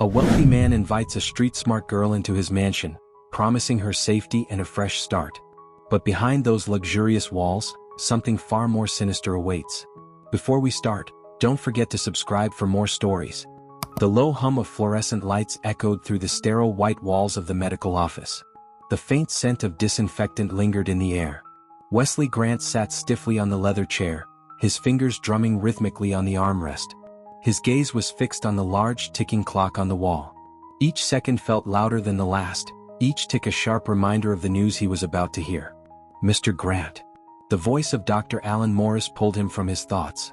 A wealthy man invites a street-smart girl into his mansion, promising her safety and a fresh start. But behind those luxurious walls, something far more sinister awaits. Before we start, don't forget to subscribe for more stories. The low hum of fluorescent lights echoed through the sterile white walls of the medical office. The faint scent of disinfectant lingered in the air. Wesley Grant sat stiffly on the leather chair, his fingers drumming rhythmically on the armrest. His gaze was fixed on the large ticking clock on the wall. Each second felt louder than the last, each tick a sharp reminder of the news he was about to hear. Mr. Grant. The voice of Dr. Alan Morris pulled him from his thoughts.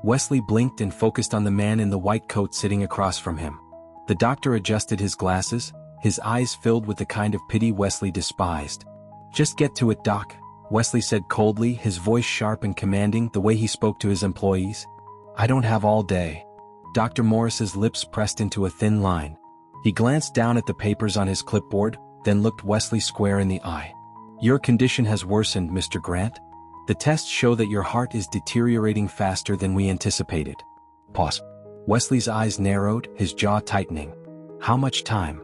Wesley blinked and focused on the man in the white coat sitting across from him. The doctor adjusted his glasses, his eyes filled with the kind of pity Wesley despised. "Just get to it, Doc," Wesley said coldly, his voice sharp and commanding the way he spoke to his employees. "I don't have all day." Dr. Morris's lips pressed into a thin line. He glanced down at the papers on his clipboard, then looked Wesley square in the eye. "Your condition has worsened, Mr. Grant. The tests show that your heart is deteriorating faster than we anticipated." Pause. Wesley's eyes narrowed, his jaw tightening. "How much time?"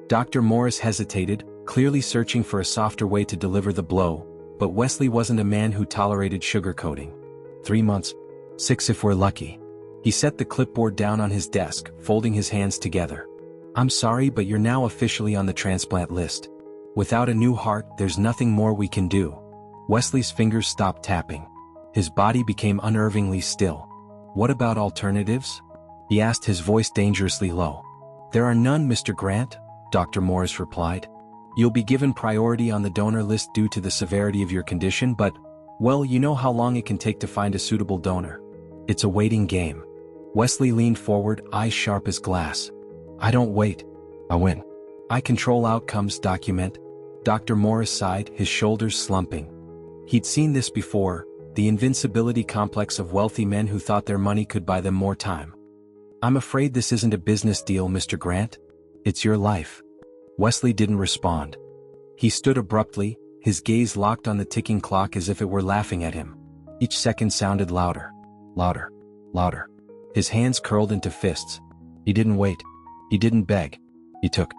Dr. Morris hesitated, clearly searching for a softer way to deliver the blow, but Wesley wasn't a man who tolerated sugarcoating. 3 months. 6 if we're lucky. He set the clipboard down on his desk, folding his hands together. "I'm sorry, but you're now officially on the transplant list. Without a new heart, there's nothing more we can do." Wesley's fingers stopped tapping. His body became unnervingly still. "What about alternatives?" he asked, his voice dangerously low. "There are none, Mr. Grant," Dr. Morris replied. "You'll be given priority on the donor list due to the severity of your condition, but, well, you know how long it can take to find a suitable donor. It's a waiting game." Wesley leaned forward, eyes sharp as glass. "I don't wait. I win. I control outcomes, document." Dr. Morris sighed, his shoulders slumping. He'd seen this before, the invincibility complex of wealthy men who thought their money could buy them more time. "I'm afraid this isn't a business deal, Mr. Grant. It's your life." Wesley didn't respond. He stood abruptly, his gaze locked on the ticking clock as if it were laughing at him. Each second sounded louder. Louder. Louder. His hands curled into fists. He didn't wait. He didn't beg. He took.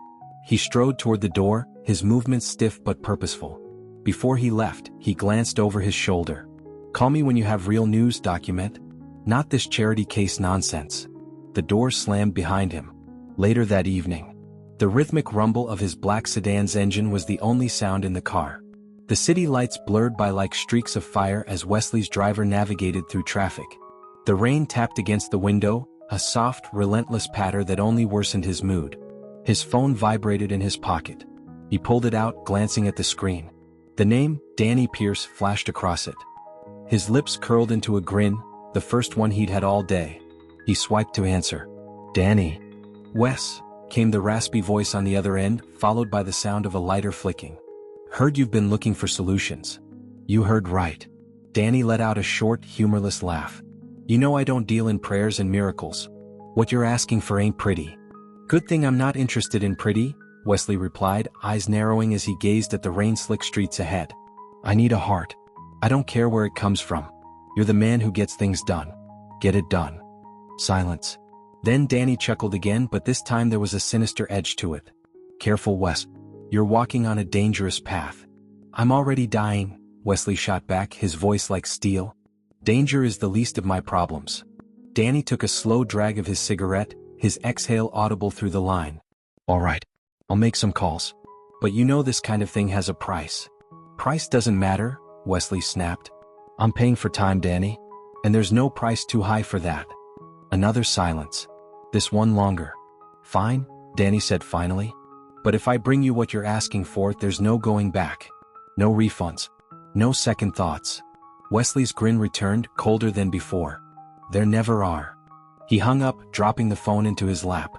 He strode toward the door, his movements stiff but purposeful. Before he left, he glanced over his shoulder. "Call me when you have real news, document. Not this charity case nonsense." The door slammed behind him. Later that evening, the rhythmic rumble of his black sedan's engine was the only sound in the car. The city lights blurred by like streaks of fire as Wesley's driver navigated through traffic. The rain tapped against the window, a soft, relentless patter that only worsened his mood. His phone vibrated in his pocket. He pulled it out, glancing at the screen. The name, Danny Pierce, flashed across it. His lips curled into a grin, the first one he'd had all day. He swiped to answer. "Danny." "Wes," came the raspy voice on the other end, followed by the sound of a lighter flicking. "Heard you've been looking for solutions." "You heard right." Danny let out a short, humorless laugh. "You know I don't deal in prayers and miracles. What you're asking for ain't pretty." "Good thing I'm not interested in pretty," Wesley replied, eyes narrowing as he gazed at the rain-slick streets ahead. "I need a heart. I don't care where it comes from. You're the man who gets things done. Get it done." Silence. Then Danny chuckled again, but this time there was a sinister edge to it. "Careful, Wes. You're walking on a dangerous path." "I'm already dying," Wesley shot back, his voice like steel. "Danger is the least of my problems." Danny took a slow drag of his cigarette, his exhale audible through the line. "All right. I'll make some calls. But you know this kind of thing has a price." "Price doesn't matter," Wesley snapped. "I'm paying for time, Danny. And there's no price too high for that." Another silence. This one longer. "Fine," Danny said finally. "But if I bring you what you're asking for, there's no going back. No refunds. No second thoughts." Wesley's grin returned, colder than before. "There never are." He hung up, dropping the phone into his lap.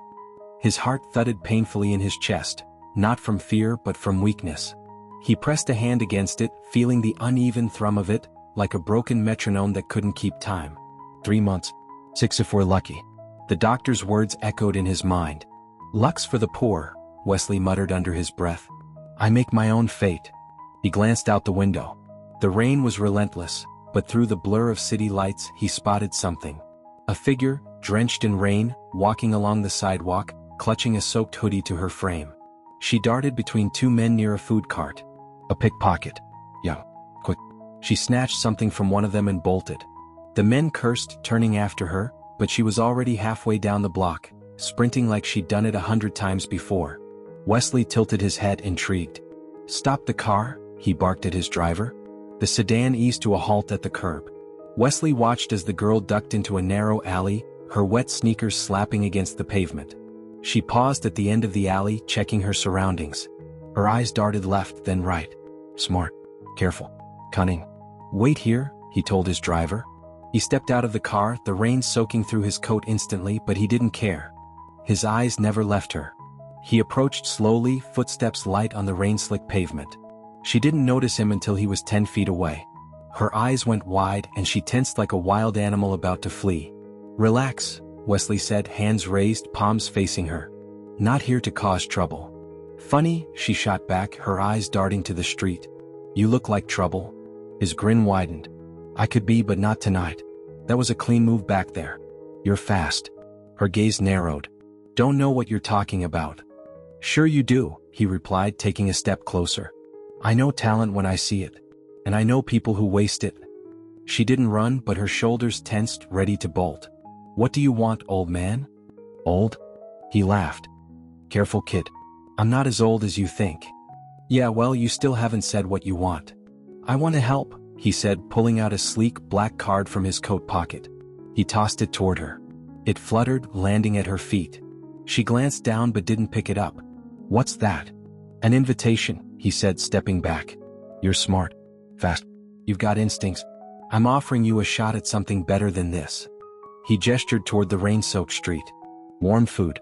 His heart thudded painfully in his chest, not from fear but from weakness. He pressed a hand against it, feeling the uneven thrum of it, like a broken metronome that couldn't keep time. 3 months. 6 if we're lucky. The doctor's words echoed in his mind. "Luck's for the poor," Wesley muttered under his breath. "I make my own fate." He glanced out the window. The rain was relentless, but through the blur of city lights he spotted something. A figure, drenched in rain, walking along the sidewalk, clutching a soaked hoodie to her frame. She darted between two men near a food cart. A pickpocket. Yeah, quick. She snatched something from one of them and bolted. The men cursed, turning after her, but she was already halfway down the block, sprinting like she'd done it 100 times before. Wesley tilted his head, intrigued. "Stop the car," he barked at his driver. The sedan eased to a halt at the curb. Wesley watched as the girl ducked into a narrow alley, her wet sneakers slapping against the pavement. She paused at the end of the alley, checking her surroundings. Her eyes darted left, then right. Smart. Careful. Cunning. "Wait here," he told his driver. He stepped out of the car, the rain soaking through his coat instantly, but he didn't care. His eyes never left her. He approached slowly, footsteps light on the rain-slick pavement. She didn't notice him until he was 10 feet away. Her eyes went wide and she tensed like a wild animal about to flee. "Relax," Wesley said, hands raised, palms facing her. "Not here to cause trouble." "Funny," she shot back, her eyes darting to the street. "You look like trouble." His grin widened. "I could be, but not tonight. That was a clean move back there." "You're fast." Her gaze narrowed. "Don't know what you're talking about." "Sure you do," he replied, taking a step closer. "I know talent when I see it. And I know people who waste it." She didn't run, but her shoulders tensed, ready to bolt. "What do you want, old man?" "Old?" He laughed. "Careful, kid. I'm not as old as you think." "Yeah, well, you still haven't said what you want." "I want to help," he said, pulling out a sleek black card from his coat pocket. He tossed it toward her. It fluttered, landing at her feet. She glanced down but didn't pick it up. "What's that?" "An invitation," he said, stepping back. "You're smart. Fast. You've got instincts. I'm offering you a shot at something better than this." He gestured toward the rain-soaked street. "Warm food.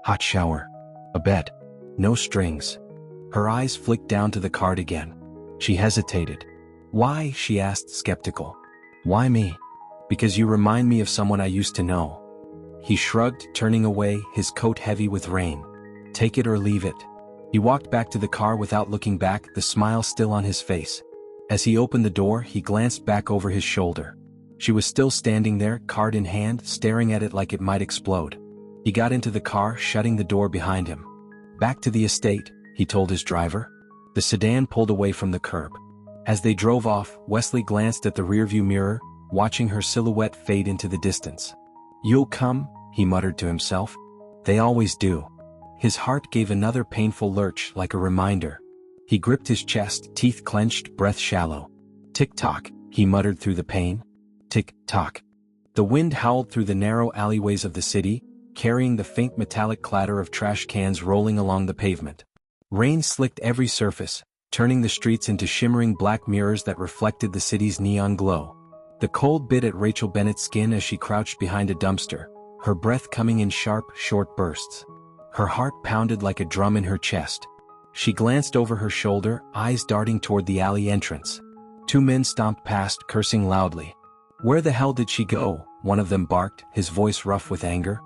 Hot shower. A bed. No strings." Her eyes flicked down to the card again. She hesitated. "Why?" she asked, skeptical. "Why me?" "Because you remind me of someone I used to know." He shrugged, turning away, his coat heavy with rain. "Take it or leave it." He walked back to the car without looking back, the smile still on his face. As he opened the door, he glanced back over his shoulder. She was still standing there, card in hand, staring at it like it might explode. He got into the car, shutting the door behind him. "Back to the estate," he told his driver. The sedan pulled away from the curb. As they drove off, Wesley glanced at the rearview mirror, watching her silhouette fade into the distance. "You'll come," he muttered to himself. "They always do." His heart gave another painful lurch, like a reminder. He gripped his chest, teeth clenched, breath shallow. "Tick-tock," he muttered through the pain. "Tick-tock." The wind howled through the narrow alleyways of the city, carrying the faint metallic clatter of trash cans rolling along the pavement. Rain slicked every surface, turning the streets into shimmering black mirrors that reflected the city's neon glow. The cold bit at Rachel Bennett's skin as she crouched behind a dumpster, her breath coming in sharp, short bursts. Her heart pounded like a drum in her chest. She glanced over her shoulder, eyes darting toward the alley entrance. Two men stomped past, cursing loudly. "Where the hell did she go?" one of them barked, his voice rough with anger.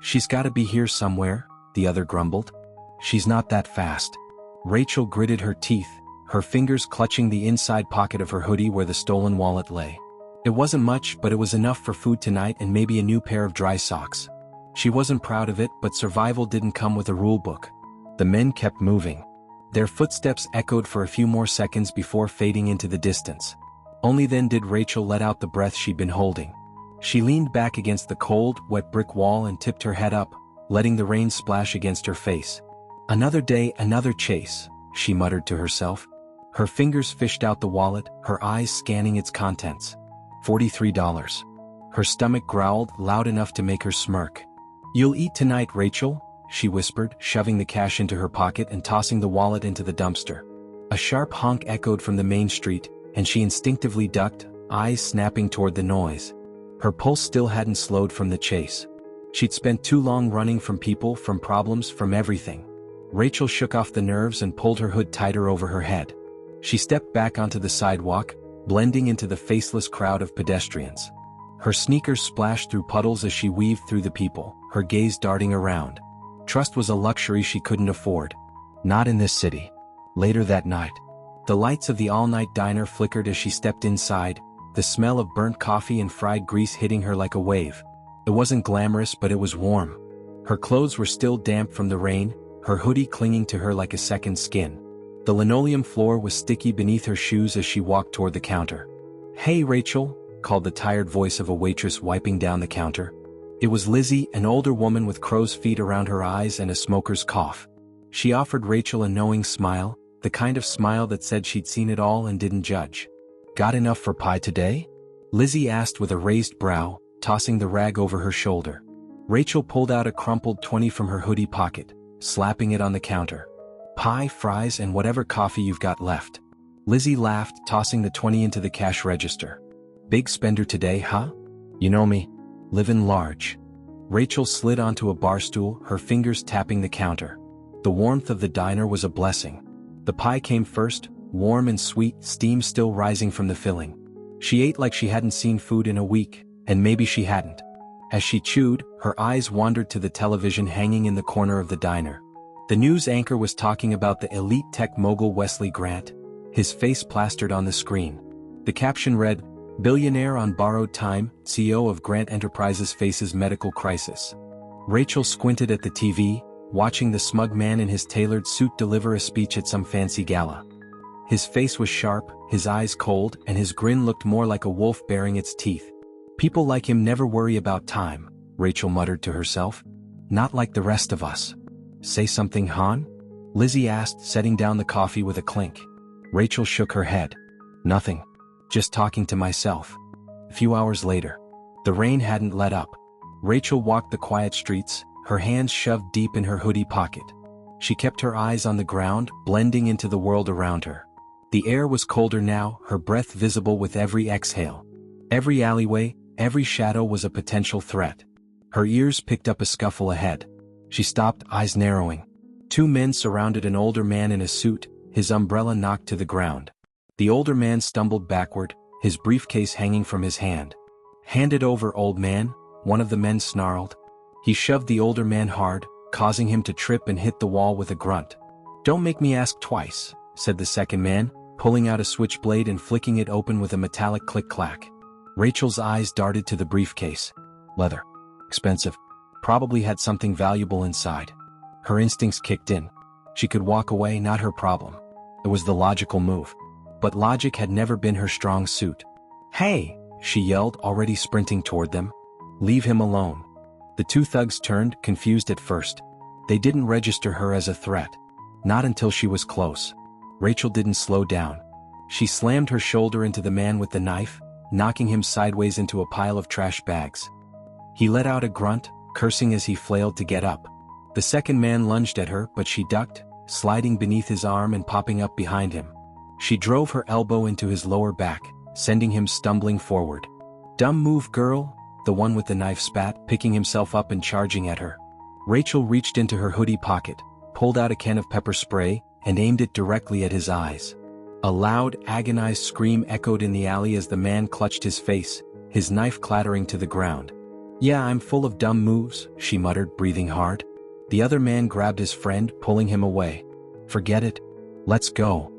"She's gotta be here somewhere," the other grumbled. "She's not that fast." Rachel gritted her teeth, her fingers clutching the inside pocket of her hoodie where the stolen wallet lay. It wasn't much, but it was enough for food tonight and maybe a new pair of dry socks. She wasn't proud of it, but survival didn't come with a rule book. The men kept moving. Their footsteps echoed for a few more seconds before fading into the distance. Only then did Rachel let out the breath she'd been holding. She leaned back against the cold, wet brick wall and tipped her head up, letting the rain splash against her face. "Another day, another chase," she muttered to herself. Her fingers fished out the wallet, her eyes scanning its contents. $43. Her stomach growled, loud enough to make her smirk. "You'll eat tonight, Rachel," she whispered, shoving the cash into her pocket and tossing the wallet into the dumpster. A sharp honk echoed from the main street, and she instinctively ducked, eyes snapping toward the noise. Her pulse still hadn't slowed from the chase. She'd spent too long running from people, from problems, from everything. Rachel shook off the nerves and pulled her hood tighter over her head. She stepped back onto the sidewalk, blending into the faceless crowd of pedestrians. Her sneakers splashed through puddles as she weaved through the people, her gaze darting around. Trust was a luxury she couldn't afford. Not in this city. Later that night, the lights of the all-night diner flickered as she stepped inside, the smell of burnt coffee and fried grease hitting her like a wave. It wasn't glamorous, but it was warm. Her clothes were still damp from the rain, her hoodie clinging to her like a second skin. The linoleum floor was sticky beneath her shoes as she walked toward the counter. "Hey Rachel," called the tired voice of a waitress wiping down the counter. It was Lizzie, an older woman with crow's feet around her eyes and a smoker's cough. She offered Rachel a knowing smile, the kind of smile that said she'd seen it all and didn't judge. "Got enough for pie today?" Lizzie asked with a raised brow, tossing the rag over her shoulder. Rachel pulled out a crumpled 20 from her hoodie pocket, slapping it on the counter. "Pie, fries, and whatever coffee you've got left." Lizzie laughed, tossing the 20 into the cash register. "Big spender today, huh? You know me. Livin' large." Rachel slid onto a bar stool, her fingers tapping the counter. The warmth of the diner was a blessing. The pie came first, warm and sweet, steam still rising from the filling. She ate like she hadn't seen food in a week, and maybe she hadn't. As she chewed, her eyes wandered to the television hanging in the corner of the diner. The news anchor was talking about the elite tech mogul Wesley Grant, his face plastered on the screen. The caption read, "Billionaire on borrowed time, CEO of Grant Enterprises faces medical crisis." Rachel squinted at the TV, watching the smug man in his tailored suit deliver a speech at some fancy gala. His face was sharp, his eyes cold, and his grin looked more like a wolf baring its teeth. "People like him never worry about time," Rachel muttered to herself. "Not like the rest of us." "Say something, hon?" Lizzie asked, setting down the coffee with a clink. Rachel shook her head. "Nothing. Just talking to myself." A few hours later. The rain hadn't let up. Rachel walked the quiet streets, her hands shoved deep in her hoodie pocket. She kept her eyes on the ground, blending into the world around her. The air was colder now, her breath visible with every exhale. Every alleyway, every shadow was a potential threat. Her ears picked up a scuffle ahead. She stopped, eyes narrowing. Two men surrounded an older man in a suit, his umbrella knocked to the ground. The older man stumbled backward, his briefcase hanging from his hand. "Hand it over, old man," one of the men snarled. He shoved the older man hard, causing him to trip and hit the wall with a grunt. "Don't make me ask twice," said the second man, pulling out a switchblade and flicking it open with a metallic click-clack. Rachel's eyes darted to the briefcase. Leather. Expensive. Probably had something valuable inside. Her instincts kicked in. She could walk away, not her problem. It was the logical move. But logic had never been her strong suit. "Hey!" she yelled, already sprinting toward them. "Leave him alone." The two thugs turned, confused at first. They didn't register her as a threat. Not until she was close. Rachel didn't slow down. She slammed her shoulder into the man with the knife, knocking him sideways into a pile of trash bags. He let out a grunt, cursing as he flailed to get up. The second man lunged at her, but she ducked, sliding beneath his arm and popping up behind him. She drove her elbow into his lower back, sending him stumbling forward. "Dumb move, girl," the one with the knife spat, picking himself up and charging at her. Rachel reached into her hoodie pocket, pulled out a can of pepper spray, and aimed it directly at his eyes. A loud, agonized scream echoed in the alley as the man clutched his face, his knife clattering to the ground. "Yeah, I'm full of dumb moves," she muttered, breathing hard. The other man grabbed his friend, pulling him away. "Forget it. Let's go."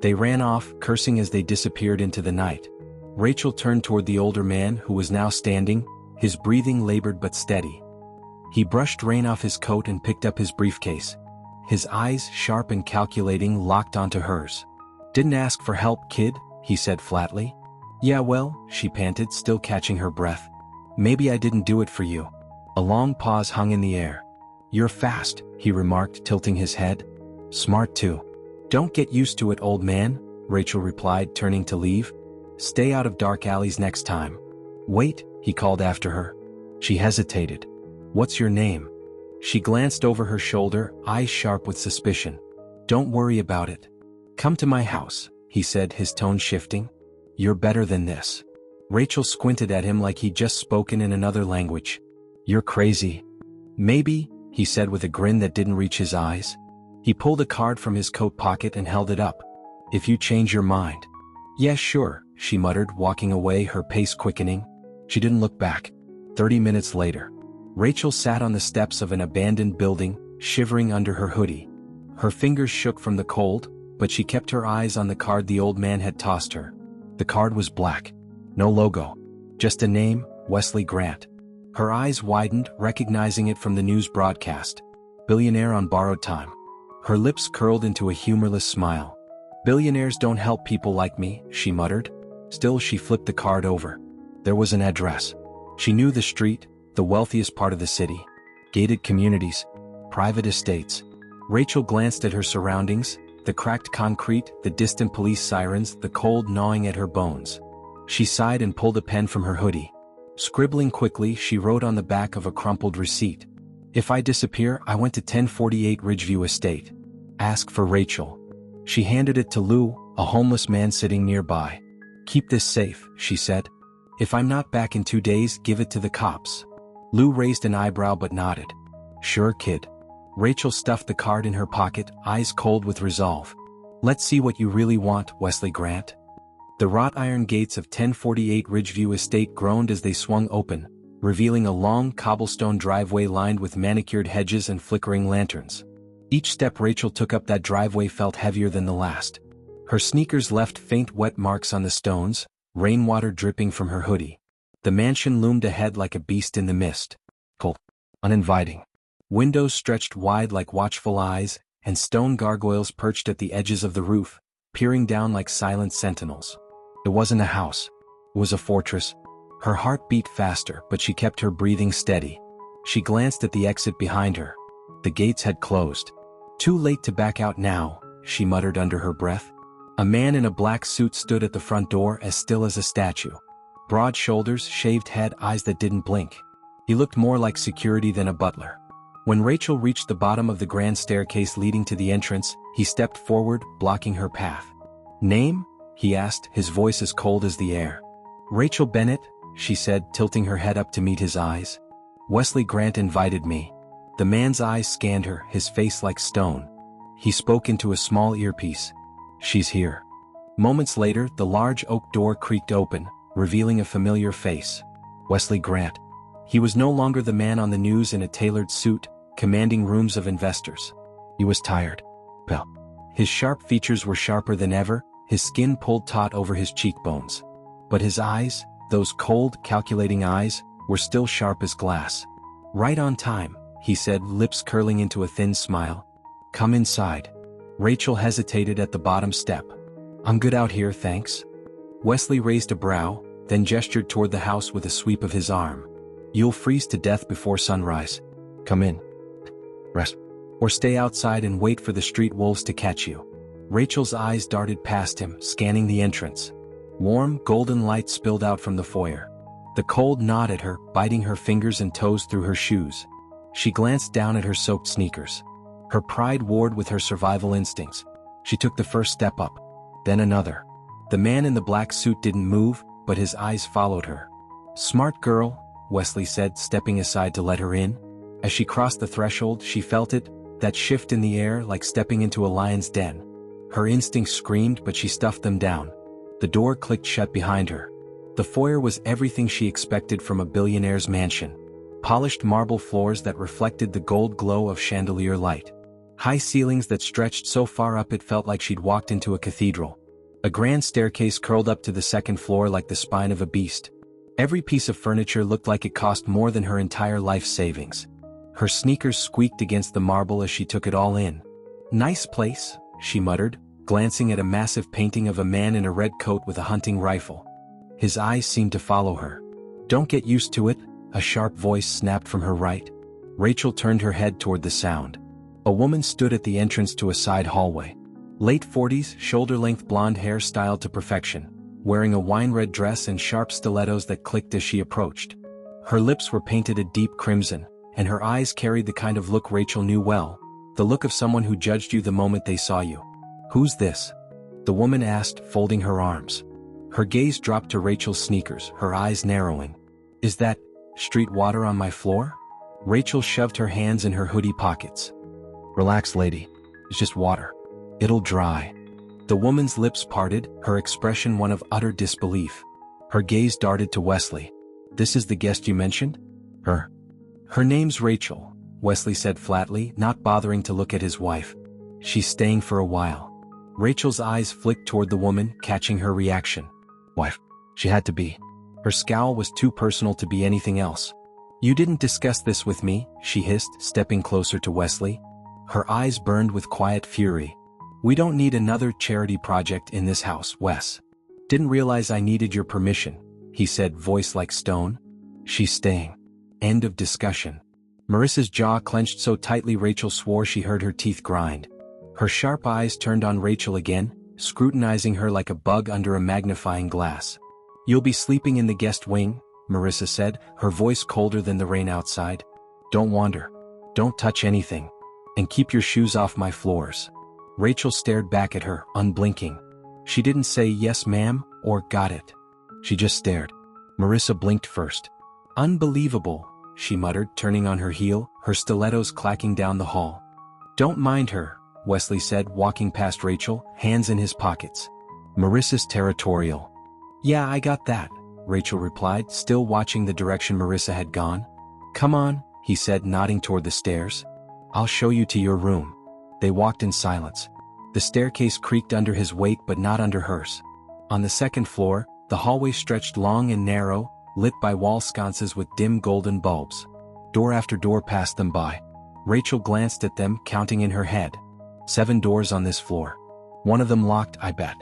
They ran off, cursing as they disappeared into the night. Rachel turned toward the older man, who was now standing, his breathing labored but steady. He brushed rain off his coat and picked up his briefcase. His eyes, sharp and calculating, locked onto hers. "Didn't ask for help, kid," he said flatly. "Yeah, well," she panted, still catching her breath. "Maybe I didn't do it for you." A long pause hung in the air. "You're fast," he remarked, tilting his head. "Smart too." "Don't get used to it, old man," Rachel replied, turning to leave. "Stay out of dark alleys next time." "Wait," he called after her. She hesitated. "What's your name?" She glanced over her shoulder, eyes sharp with suspicion. "Don't worry about it. Come to my house," he said, his tone shifting. "You're better than this." Rachel squinted at him like he'd just spoken in another language. "You're crazy." "Maybe," he said with a grin that didn't reach his eyes. He pulled a card from his coat pocket and held it up. "If you change your mind." "Yeah, sure," she muttered, walking away, her pace quickening. She didn't look back. 30 minutes later. Rachel sat on the steps of an abandoned building, shivering under her hoodie. Her fingers shook from the cold, but she kept her eyes on the card the old man had tossed her. The card was black. No logo. Just a name, Wesley Grant. Her eyes widened, recognizing it from the news broadcast. Billionaire on borrowed time. Her lips curled into a humorless smile. Billionaires don't help people like me, she muttered. Still, she flipped the card over. There was an address. She knew the street, the wealthiest part of the city. Gated communities. Private estates. Rachel glanced at her surroundings, the cracked concrete, the distant police sirens, the cold gnawing at her bones. She sighed and pulled a pen from her hoodie. Scribbling quickly, she wrote on the back of a crumpled receipt. If I disappear, I went to 1048 Ridgeview Estate. Ask for Rachel. She handed it to Lou, a homeless man sitting nearby. Keep this safe, she said. If I'm not back in 2 days, give it to the cops. Lou raised an eyebrow but nodded. Sure, kid. Rachel stuffed the card in her pocket, eyes cold with resolve. Let's see what you really want, Wesley Grant. The wrought iron gates of 1048 Ridgeview Estate groaned as they swung open, revealing a long cobblestone driveway lined with manicured hedges and flickering lanterns. Each step Rachel took up that driveway felt heavier than the last. Her sneakers left faint wet marks on the stones, rainwater dripping from her hoodie. The mansion loomed ahead like a beast in the mist. Cold. Uninviting. Windows stretched wide like watchful eyes, and stone gargoyles perched at the edges of the roof, peering down like silent sentinels. It wasn't a house. It was a fortress. Her heart beat faster, but she kept her breathing steady. She glanced at the exit behind her. The gates had closed. Too late to back out now, she muttered under her breath. A man in a black suit stood at the front door as still as a statue. Broad shoulders, shaved head, eyes that didn't blink. He looked more like security than a butler. When Rachel reached the bottom of the grand staircase leading to the entrance, he stepped forward, blocking her path. Name? He asked, his voice as cold as the air. Rachel Bennett, she said, tilting her head up to meet his eyes. Wesley Grant invited me. The man's eyes scanned her, his face like stone. He spoke into a small earpiece. She's here. Moments later, the large oak door creaked open, revealing a familiar face. Wesley Grant. He was no longer the man on the news in a tailored suit, commanding rooms of investors. He was tired. Well, his sharp features were sharper than ever, his skin pulled taut over his cheekbones. But his eyes, those cold, calculating eyes, were still sharp as glass. Right on time, he said, lips curling into a thin smile. Come inside. Rachel hesitated at the bottom step. I'm good out here, thanks. Wesley raised a brow, then gestured toward the house with a sweep of his arm. You'll freeze to death before sunrise. Come in. Rest. Or stay outside and wait for the street wolves to catch you. Rachel's eyes darted past him, scanning the entrance. Warm, golden light spilled out from the foyer. The cold gnawed at her, biting her fingers and toes through her shoes. She glanced down at her soaked sneakers. Her pride warred with her survival instincts. She took the first step up, then another. The man in the black suit didn't move, but his eyes followed her. Smart girl, Wesley said, stepping aside to let her in. As she crossed the threshold, she felt it, that shift in the air like stepping into a lion's den. Her instincts screamed, but she stuffed them down. The door clicked shut behind her. The foyer was everything she expected from a billionaire's mansion. Polished marble floors that reflected the gold glow of chandelier light. High ceilings that stretched so far up it felt like she'd walked into a cathedral. A grand staircase curled up to the second floor like the spine of a beast. Every piece of furniture looked like it cost more than her entire life savings. Her sneakers squeaked against the marble as she took it all in. Nice place, she muttered, glancing at a massive painting of a man in a red coat with a hunting rifle. His eyes seemed to follow her. Don't get used to it, a sharp voice snapped from her right. Rachel turned her head toward the sound. A woman stood at the entrance to a side hallway. Late 40s, shoulder-length blonde hair styled to perfection, wearing a wine-red dress and sharp stilettos that clicked as she approached. Her lips were painted a deep crimson, and her eyes carried the kind of look Rachel knew well, the look of someone who judged you the moment they saw you. Who's this? The woman asked, folding her arms. Her gaze dropped to Rachel's sneakers, her eyes narrowing. Is that street water on my floor? Rachel shoved her hands in her hoodie pockets. Relax, lady. It's just water. It'll dry. The woman's lips parted, her expression one of utter disbelief. Her gaze darted to Wesley. This is the guest you mentioned? Her name's Rachel, Wesley said flatly, not bothering to look at his wife. She's staying for a while. Rachel's eyes flicked toward the woman, catching her reaction. Wife. She had to be. Her scowl was too personal to be anything else. You didn't discuss this with me, she hissed, stepping closer to Wesley. Her eyes burned with quiet fury. We don't need another charity project in this house, Wes. Didn't realize I needed your permission, he said, voice like stone. She's staying. End of discussion. Marissa's jaw clenched so tightly Rachel swore she heard her teeth grind. Her sharp eyes turned on Rachel again, scrutinizing her like a bug under a magnifying glass. You'll be sleeping in the guest wing, Marissa said, her voice colder than the rain outside. Don't wander. Don't touch anything. And keep your shoes off my floors. Rachel stared back at her, unblinking. She didn't say yes ma'am, or got it. She just stared. Marissa blinked first. Unbelievable, she muttered, turning on her heel, her stilettos clacking down the hall. Don't mind her, Wesley said, walking past Rachel, hands in his pockets. Marissa's territorial. Yeah, I got that, Rachel replied, still watching the direction Marissa had gone. Come on, he said, nodding toward the stairs. I'll show you to your room. They walked in silence. The staircase creaked under his weight but not under hers. On the second floor, the hallway stretched long and narrow, lit by wall sconces with dim golden bulbs. Door after door passed them by. Rachel glanced at them, counting in her head. 7 doors on this floor. One of them locked, I bet.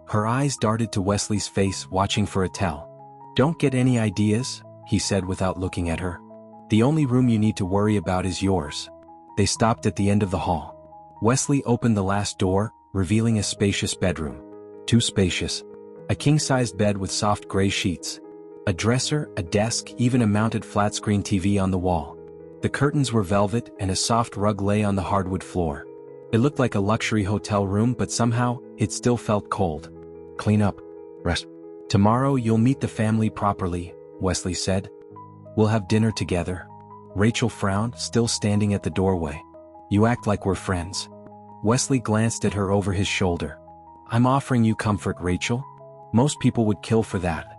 Her eyes darted to Wesley's face, watching for a tell. Don't get any ideas, he said without looking at her. The only room you need to worry about is yours. They stopped at the end of the hall. Wesley opened the last door, revealing a spacious bedroom. Too spacious. A king-sized bed with soft gray sheets. A dresser, a desk, even a mounted flat-screen TV on the wall. The curtains were velvet and a soft rug lay on the hardwood floor. It looked like a luxury hotel room, but somehow, it still felt cold. Clean up. Rest. Tomorrow you'll meet the family properly, Wesley said. We'll have dinner together. Rachel frowned, still standing at the doorway. You act like we're friends. Wesley glanced at her over his shoulder. I'm offering you comfort, Rachel. Most people would kill for that.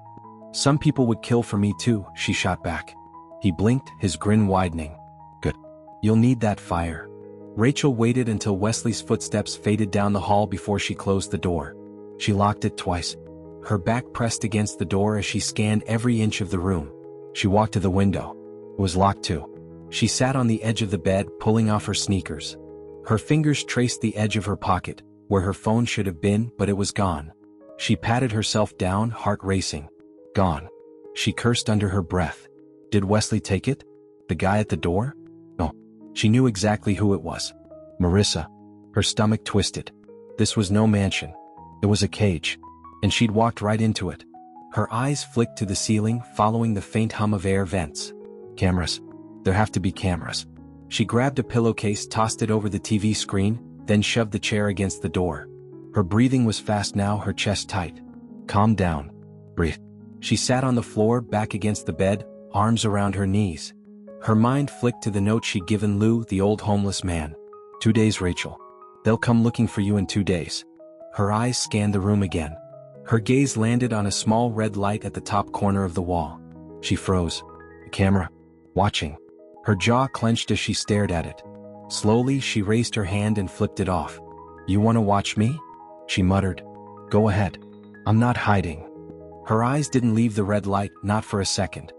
Some people would kill for me too, she shot back. He blinked, his grin widening. Good. You'll need that fire. Rachel waited until Wesley's footsteps faded down the hall before she closed the door. She locked it twice. Her back pressed against the door as she scanned every inch of the room. She walked to the window. It was locked too. She sat on the edge of the bed, pulling off her sneakers. Her fingers traced the edge of her pocket, where her phone should have been, but it was gone. She patted herself down, heart racing. Gone. She cursed under her breath. Did Wesley take it? The guy at the door? No. She knew exactly who it was. Marissa. Her stomach twisted. This was no mansion. It was a cage. And she'd walked right into it. Her eyes flicked to the ceiling, following the faint hum of air vents. Cameras. There have to be cameras. She grabbed a pillowcase, tossed it over the TV screen, then shoved the chair against the door. Her breathing was fast now, her chest tight. Calm down. Breathe. She sat on the floor, back against the bed, arms around her knees. Her mind flicked to the note she'd given Lou, the old homeless man. 2 days, Rachel. They'll come looking for you in 2 days. Her eyes scanned the room again. Her gaze landed on a small red light at the top corner of the wall. She froze. The camera. Watching. Her jaw clenched as she stared at it. Slowly, she raised her hand and flipped it off. You want to watch me? She muttered. Go ahead. I'm not hiding. Her eyes didn't leave the red light, not for a second.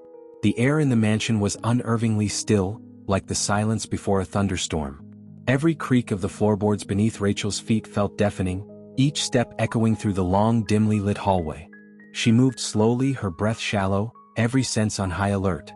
The air in the mansion was unnervingly still, like the silence before a thunderstorm. Every creak of the floorboards beneath Rachel's feet felt deafening, each step echoing through the long, dimly lit hallway. She moved slowly, her breath shallow, every sense on high alert.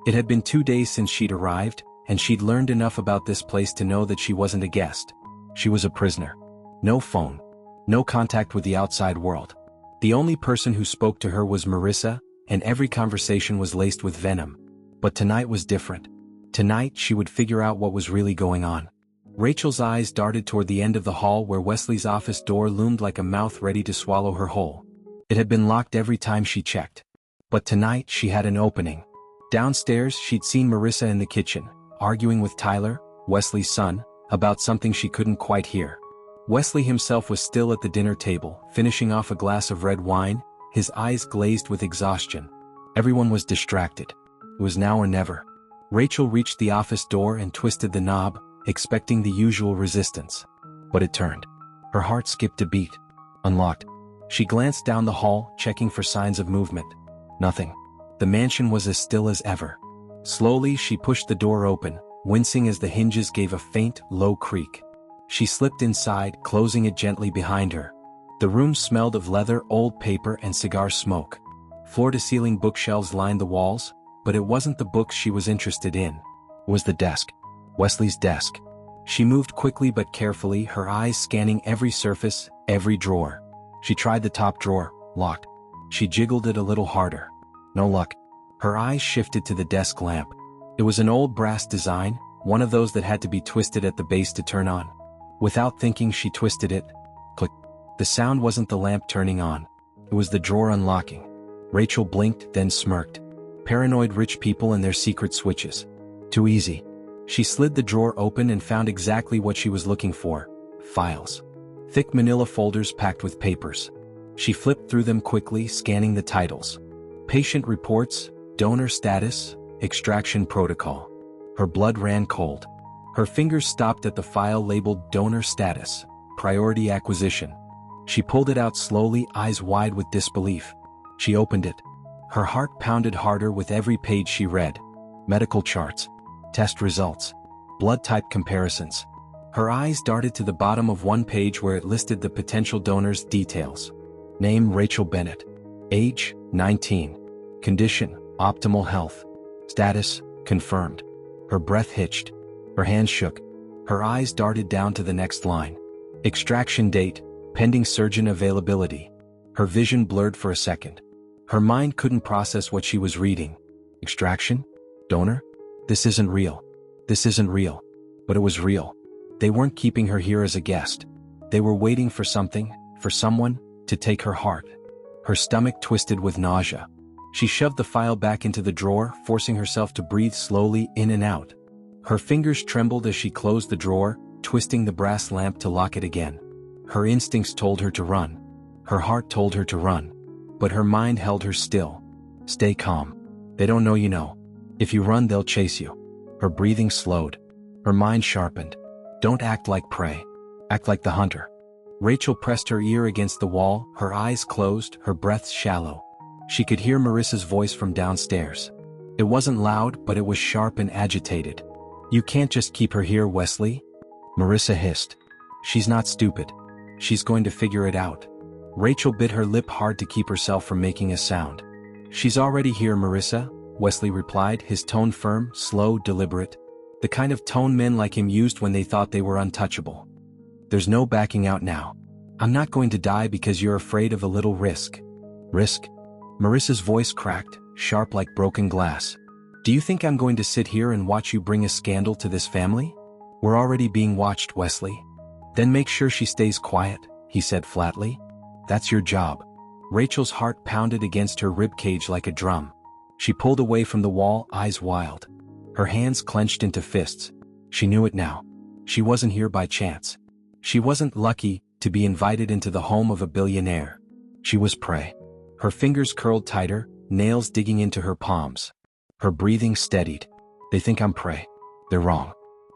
It had been 2 days since she'd arrived, and she'd learned enough about this place to know that she wasn't a guest. She was a prisoner. No phone. No contact with the outside world. The only person who spoke to her was Marissa, and every conversation was laced with venom. But tonight was different. Tonight she would figure out what was really going on. Rachel's eyes darted toward the end of the hall where Wesley's office door loomed like a mouth ready to swallow her whole. It had been locked every time she checked. But tonight she had an opening. Downstairs she'd seen Marissa in the kitchen, arguing with Tyler, Wesley's son, about something she couldn't quite hear. Wesley himself was still at the dinner table, finishing off a glass of red wine, his eyes glazed with exhaustion. Everyone was distracted. It was now or never. Rachel reached the office door and twisted the knob, expecting the usual resistance. But it turned. Her heart skipped a beat. Unlocked. She glanced down the hall, checking for signs of movement. Nothing. The mansion was as still as ever. Slowly she pushed the door open, wincing as the hinges gave a faint, low creak. She slipped inside, closing it gently behind her. The room smelled of leather, old paper, and cigar smoke. Floor-to-ceiling bookshelves lined the walls, but it wasn't the books she was interested in. It was the desk. Wesley's desk. She moved quickly but carefully, her eyes scanning every surface, every drawer. She tried the top drawer, locked. She jiggled it a little harder. No luck. Her eyes shifted to the desk lamp. It was an old brass design, one of those that had to be twisted at the base to turn on. Without thinking, she twisted it. Click. The sound wasn't the lamp turning on. It was the drawer unlocking. Rachel blinked, then smirked. Paranoid rich people and their secret switches. Too easy. She slid the drawer open and found exactly what she was looking for. Files. Thick manila folders packed with papers. She flipped through them quickly, scanning the titles. Patient reports, donor status, extraction protocol. Her blood ran cold. Her fingers stopped at the file labeled donor status, priority acquisition. She pulled it out slowly, eyes wide with disbelief. She opened it. Her heart pounded harder with every page she read. Medical charts. Test results. Blood type comparisons. Her eyes darted to the bottom of one page where it listed the potential donor's details. Name: Rachel Bennett. Age: 19. Condition: optimal health. Status: confirmed. Her breath hitched. Her hands shook. Her eyes darted down to the next line. Extraction date: pending surgeon availability. Her vision blurred for a second. Her mind couldn't process what she was reading. Extraction? Donor? This isn't real. This isn't real. But it was real. They weren't keeping her here as a guest. They were waiting for something, for someone, to take her heart. Her stomach twisted with nausea. She shoved the file back into the drawer, forcing herself to breathe slowly in and out. Her fingers trembled as she closed the drawer, twisting the brass lamp to lock it again. Her instincts told her to run. Her heart told her to run. But her mind held her still. Stay calm. They don't know you know. If you run, they'll chase you. Her breathing slowed. Her mind sharpened. Don't act like prey. Act like the hunter. Rachel pressed her ear against the wall, her eyes closed, her breath shallow. She could hear Marissa's voice from downstairs. It wasn't loud, but it was sharp and agitated. You can't just keep her here, Wesley. Marissa hissed. She's not stupid. She's going to figure it out. Rachel bit her lip hard to keep herself from making a sound. She's already here, Marissa, Wesley replied, his tone firm, slow, deliberate. The kind of tone men like him used when they thought they were untouchable. There's no backing out now. I'm not going to die because you're afraid of a little risk. Risk? Marissa's voice cracked, sharp like broken glass. Do you think I'm going to sit here and watch you bring a scandal to this family? We're already being watched, Wesley. Then make sure she stays quiet, he said flatly. That's your job. Rachel's heart pounded against her ribcage like a drum. She pulled away from the wall, eyes wild. Her hands clenched into fists. She knew it now. She wasn't here by chance. She wasn't lucky to be invited into the home of a billionaire. She was prey. Her fingers curled tighter, nails digging into her palms. Her breathing steadied. They think I'm prey. They're wrong.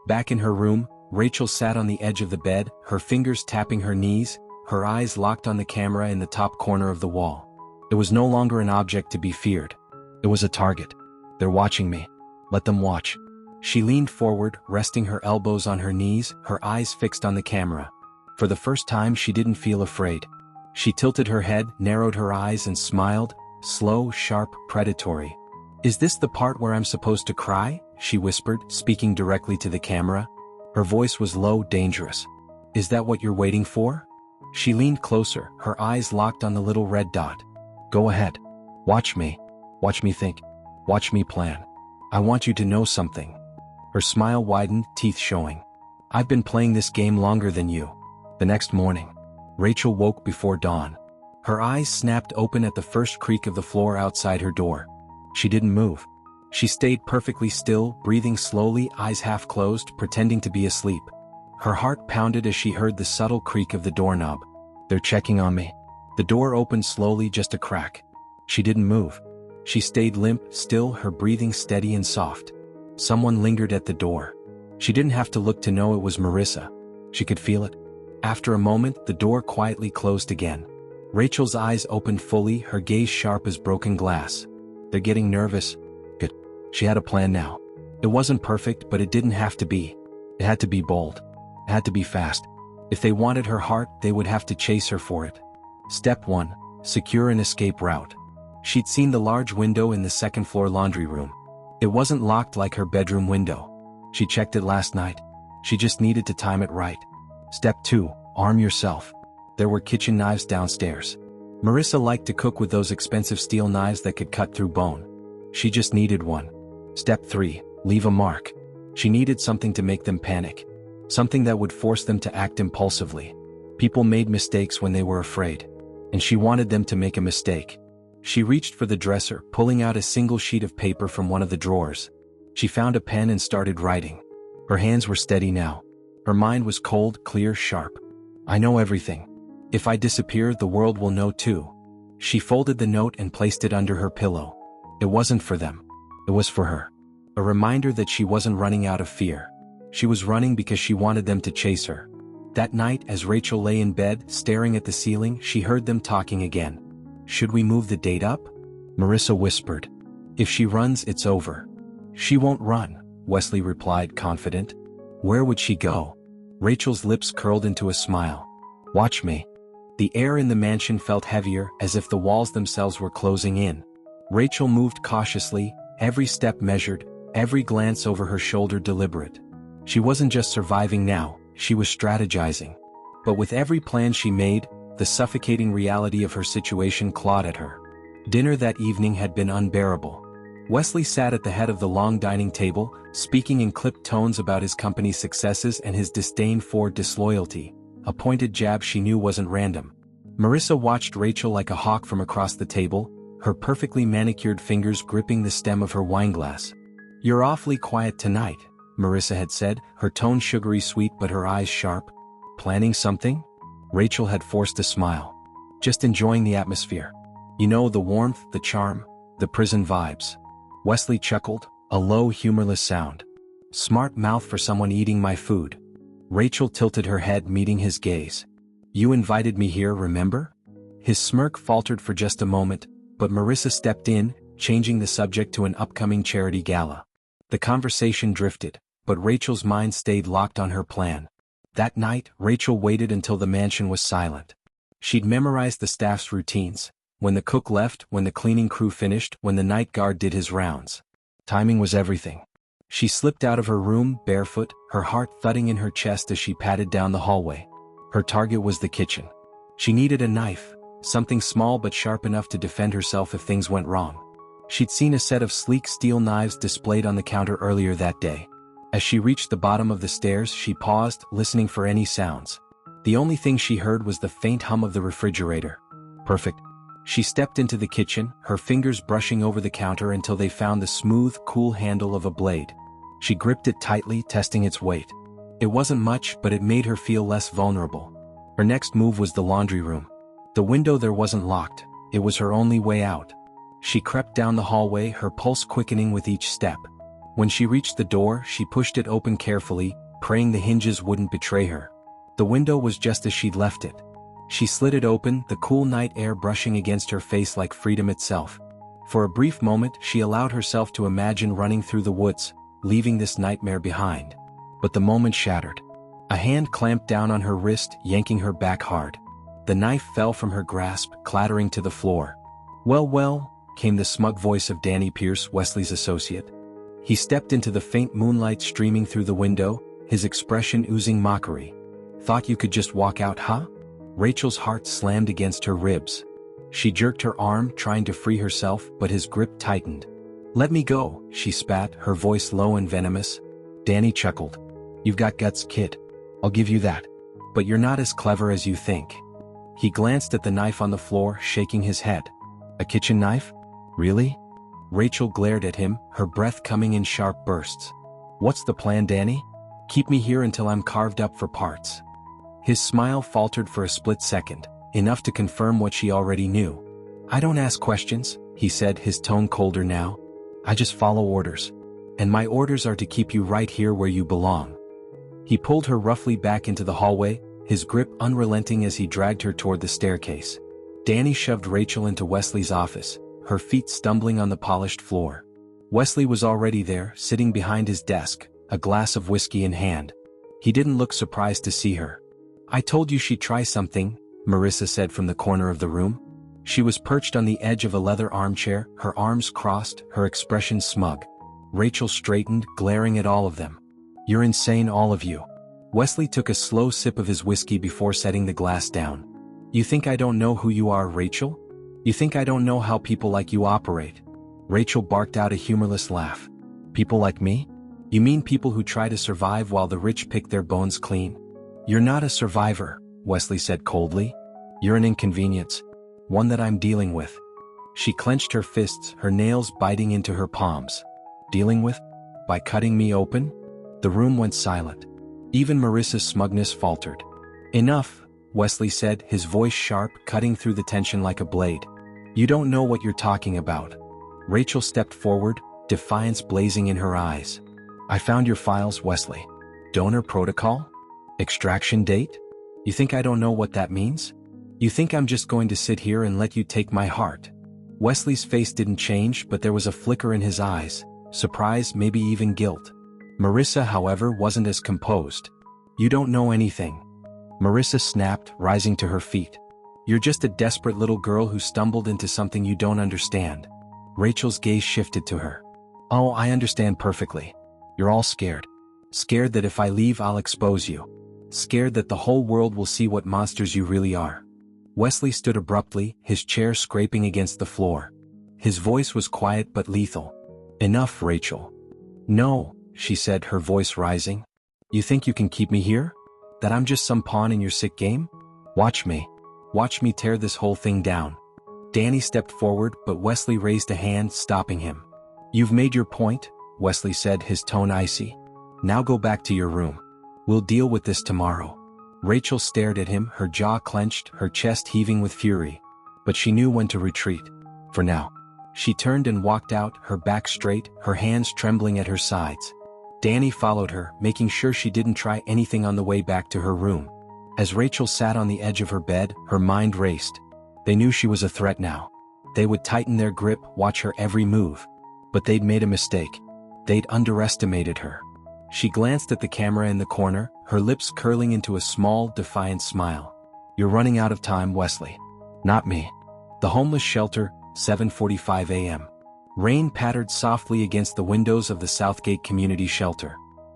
Back in her room, Rachel sat on the edge of the bed, her fingers tapping her knees, her eyes locked on the camera in the top corner of the wall. It was no longer an object to be feared. It was a target. They're watching me. Let them watch. She leaned forward, resting her elbows on her knees, her eyes fixed on the camera. For the first time, she didn't feel afraid. She tilted her head, narrowed her eyes, and smiled, slow, sharp, predatory. Is this the part where I'm supposed to cry? She whispered, speaking directly to the camera. Her voice was low, dangerous. Is that what you're waiting for? She leaned closer, her eyes locked on the little red dot. Go ahead. Watch me. Watch me think. Watch me plan. I want you to know something. Her smile widened, teeth showing. I've been playing this game longer than you. The next morning, Rachel woke before dawn. Her eyes snapped open at the first creak of the floor outside her door. She didn't move. She stayed perfectly still, breathing slowly, eyes half closed, pretending to be asleep. Her heart pounded as she heard the subtle creak of the doorknob. They're checking on me. The door opened slowly, just a crack. She didn't move. She stayed limp, still, her breathing steady and soft. Someone lingered at the door. She didn't have to look to know it was Marissa. She could feel it. After a moment, the door quietly closed again. Rachel's eyes opened fully, her gaze sharp as broken glass. They're getting nervous. Good. She had a plan now. It wasn't perfect, but it didn't have to be. It had to be bold. It had to be fast. If they wanted her heart, they would have to chase her for it. Step 1. Secure an escape route. She'd seen the large window in the second-floor laundry room. It wasn't locked like her bedroom window. She checked it last night. She just needed to time it right. Step 2. Arm yourself. There were kitchen knives downstairs. Marissa liked to cook with those expensive steel knives that could cut through bone. She just needed one. Step 3. Leave a mark. She needed something to make them panic. Something that would force them to act impulsively. People made mistakes when they were afraid. And she wanted them to make a mistake. She reached for the dresser, pulling out a single sheet of paper from one of the drawers. She found a pen and started writing. Her hands were steady now. Her mind was cold, clear, sharp. I know everything. If I disappear, the world will know too. She folded the note and placed it under her pillow. It wasn't for them. It was for her. A reminder that she wasn't running out of fear. She was running because she wanted them to chase her. That night, as Rachel lay in bed, staring at the ceiling, she heard them talking again. Should we move the date up? Marissa whispered. If she runs, it's over. She won't run, Wesley replied, confident. Where would she go? Rachel's lips curled into a smile. Watch me. The air in the mansion felt heavier, as if the walls themselves were closing in. Rachel moved cautiously, every step measured, every glance over her shoulder deliberate. She wasn't just surviving now, she was strategizing. But with every plan she made, the suffocating reality of her situation clawed at her. Dinner that evening had been unbearable. Wesley sat at the head of the long dining table, speaking in clipped tones about his company's successes and his disdain for disloyalty, a pointed jab she knew wasn't random. Marissa watched Rachel like a hawk from across the table, her perfectly manicured fingers gripping the stem of her wineglass. You're awfully quiet tonight, Marissa had said, her tone sugary sweet but her eyes sharp. Planning something? Rachel had forced a smile. Just enjoying the atmosphere. You know, the warmth, the charm, the prison vibes. Wesley chuckled, a low, humorless sound. Smart mouth for someone eating my food. Rachel tilted her head, meeting his gaze. You invited me here, remember? His smirk faltered for just a moment, but Marissa stepped in, changing the subject to an upcoming charity gala. The conversation drifted, but Rachel's mind stayed locked on her plan. That night, Rachel waited until the mansion was silent. She'd memorized the staff's routines. When the cook left, when the cleaning crew finished, when the night guard did his rounds. Timing was everything. She slipped out of her room, barefoot, her heart thudding in her chest as she padded down the hallway. Her target was the kitchen. She needed a knife, something small but sharp enough to defend herself if things went wrong. She'd seen a set of sleek steel knives displayed on the counter earlier that day. As she reached the bottom of the stairs, she paused, listening for any sounds. The only thing she heard was the faint hum of the refrigerator. Perfect. She stepped into the kitchen, her fingers brushing over the counter until they found the smooth, cool handle of a blade. She gripped it tightly, testing its weight. It wasn't much, but it made her feel less vulnerable. Her next move was the laundry room. The window there wasn't locked. It was her only way out. She crept down the hallway, her pulse quickening with each step. When she reached the door, she pushed it open carefully, praying the hinges wouldn't betray her. The window was just as she'd left it. She slid it open, the cool night air brushing against her face like freedom itself. For a brief moment, she allowed herself to imagine running through the woods, leaving this nightmare behind. But the moment shattered. A hand clamped down on her wrist, yanking her back hard. The knife fell from her grasp, clattering to the floor. Well, came the smug voice of Danny Pierce, Wesley's associate. He stepped into the faint moonlight streaming through the window, his expression oozing mockery. Thought you could just walk out, huh? Rachel's heart slammed against her ribs. She jerked her arm, trying to free herself, but his grip tightened. Let me go, she spat, her voice low and venomous. Danny chuckled. You've got guts, kid. I'll give you that. But you're not as clever as you think. He glanced at the knife on the floor, shaking his head. A kitchen knife? Really? Rachel glared at him, her breath coming in sharp bursts. What's the plan, Danny? Keep me here until I'm carved up for parts. His smile faltered for a split second, enough to confirm what she already knew. I don't ask questions, he said, his tone colder now. I just follow orders. And my orders are to keep you right here where you belong. He pulled her roughly back into the hallway, his grip unrelenting as he dragged her toward the staircase. Danny shoved Rachel into Wesley's office, her feet stumbling on the polished floor. Wesley was already there, sitting behind his desk, a glass of whiskey in hand. He didn't look surprised to see her. "I told you she'd try something," Marissa said from the corner of the room. She was perched on the edge of a leather armchair, her arms crossed, her expression smug. Rachel straightened, glaring at all of them. "You're insane, all of you." Wesley took a slow sip of his whiskey before setting the glass down. "You think I don't know who you are, Rachel? You think I don't know how people like you operate?" Rachel barked out a humorless laugh. "People like me? You mean people who try to survive while the rich pick their bones clean?" "You're not a survivor," Wesley said coldly. "You're an inconvenience. One that I'm dealing with." She clenched her fists, her nails biting into her palms. "Dealing with? By cutting me open?" The room went silent. Even Marissa's smugness faltered. "Enough," Wesley said, his voice sharp, cutting through the tension like a blade. "You don't know what you're talking about." Rachel stepped forward, defiance blazing in her eyes. "I found your files, Wesley. Donor protocol? Extraction date? You think I don't know what that means? You think I'm just going to sit here and let you take my heart?" Wesley's face didn't change, but there was a flicker in his eyes, surprise, maybe even guilt. Marissa, however, wasn't as composed. "You don't know anything," Marissa snapped, rising to her feet. "You're just a desperate little girl who stumbled into something you don't understand." Rachel's gaze shifted to her. "Oh, I understand perfectly. You're all scared. Scared that if I leave I'll expose you. Scared that the whole world will see what monsters you really are." Wesley stood abruptly, his chair scraping against the floor. His voice was quiet but lethal. "Enough, Rachel." "No," she said, her voice rising. "You think you can keep me here? That I'm just some pawn in your sick game? Watch me. Watch me tear this whole thing down." Danny stepped forward, but Wesley raised a hand, stopping him. "You've made your point," Wesley said, his tone icy. "Now go back to your room. We'll deal with this tomorrow." Rachel stared at him, her jaw clenched, her chest heaving with fury. But she knew when to retreat. For now. She turned and walked out, her back straight, her hands trembling at her sides. Danny followed her, making sure she didn't try anything on the way back to her room. As Rachel sat on the edge of her bed, her mind raced. They knew she was a threat now. They would tighten their grip, watch her every move. But they'd made a mistake. They'd underestimated her. She glanced at the camera in the corner, her lips curling into a small, defiant smile. "You're running out of time, Wesley." "Not me." The homeless shelter, 7:45 a.m. Rain pattered softly against the windows of the Southgate Community Shelter.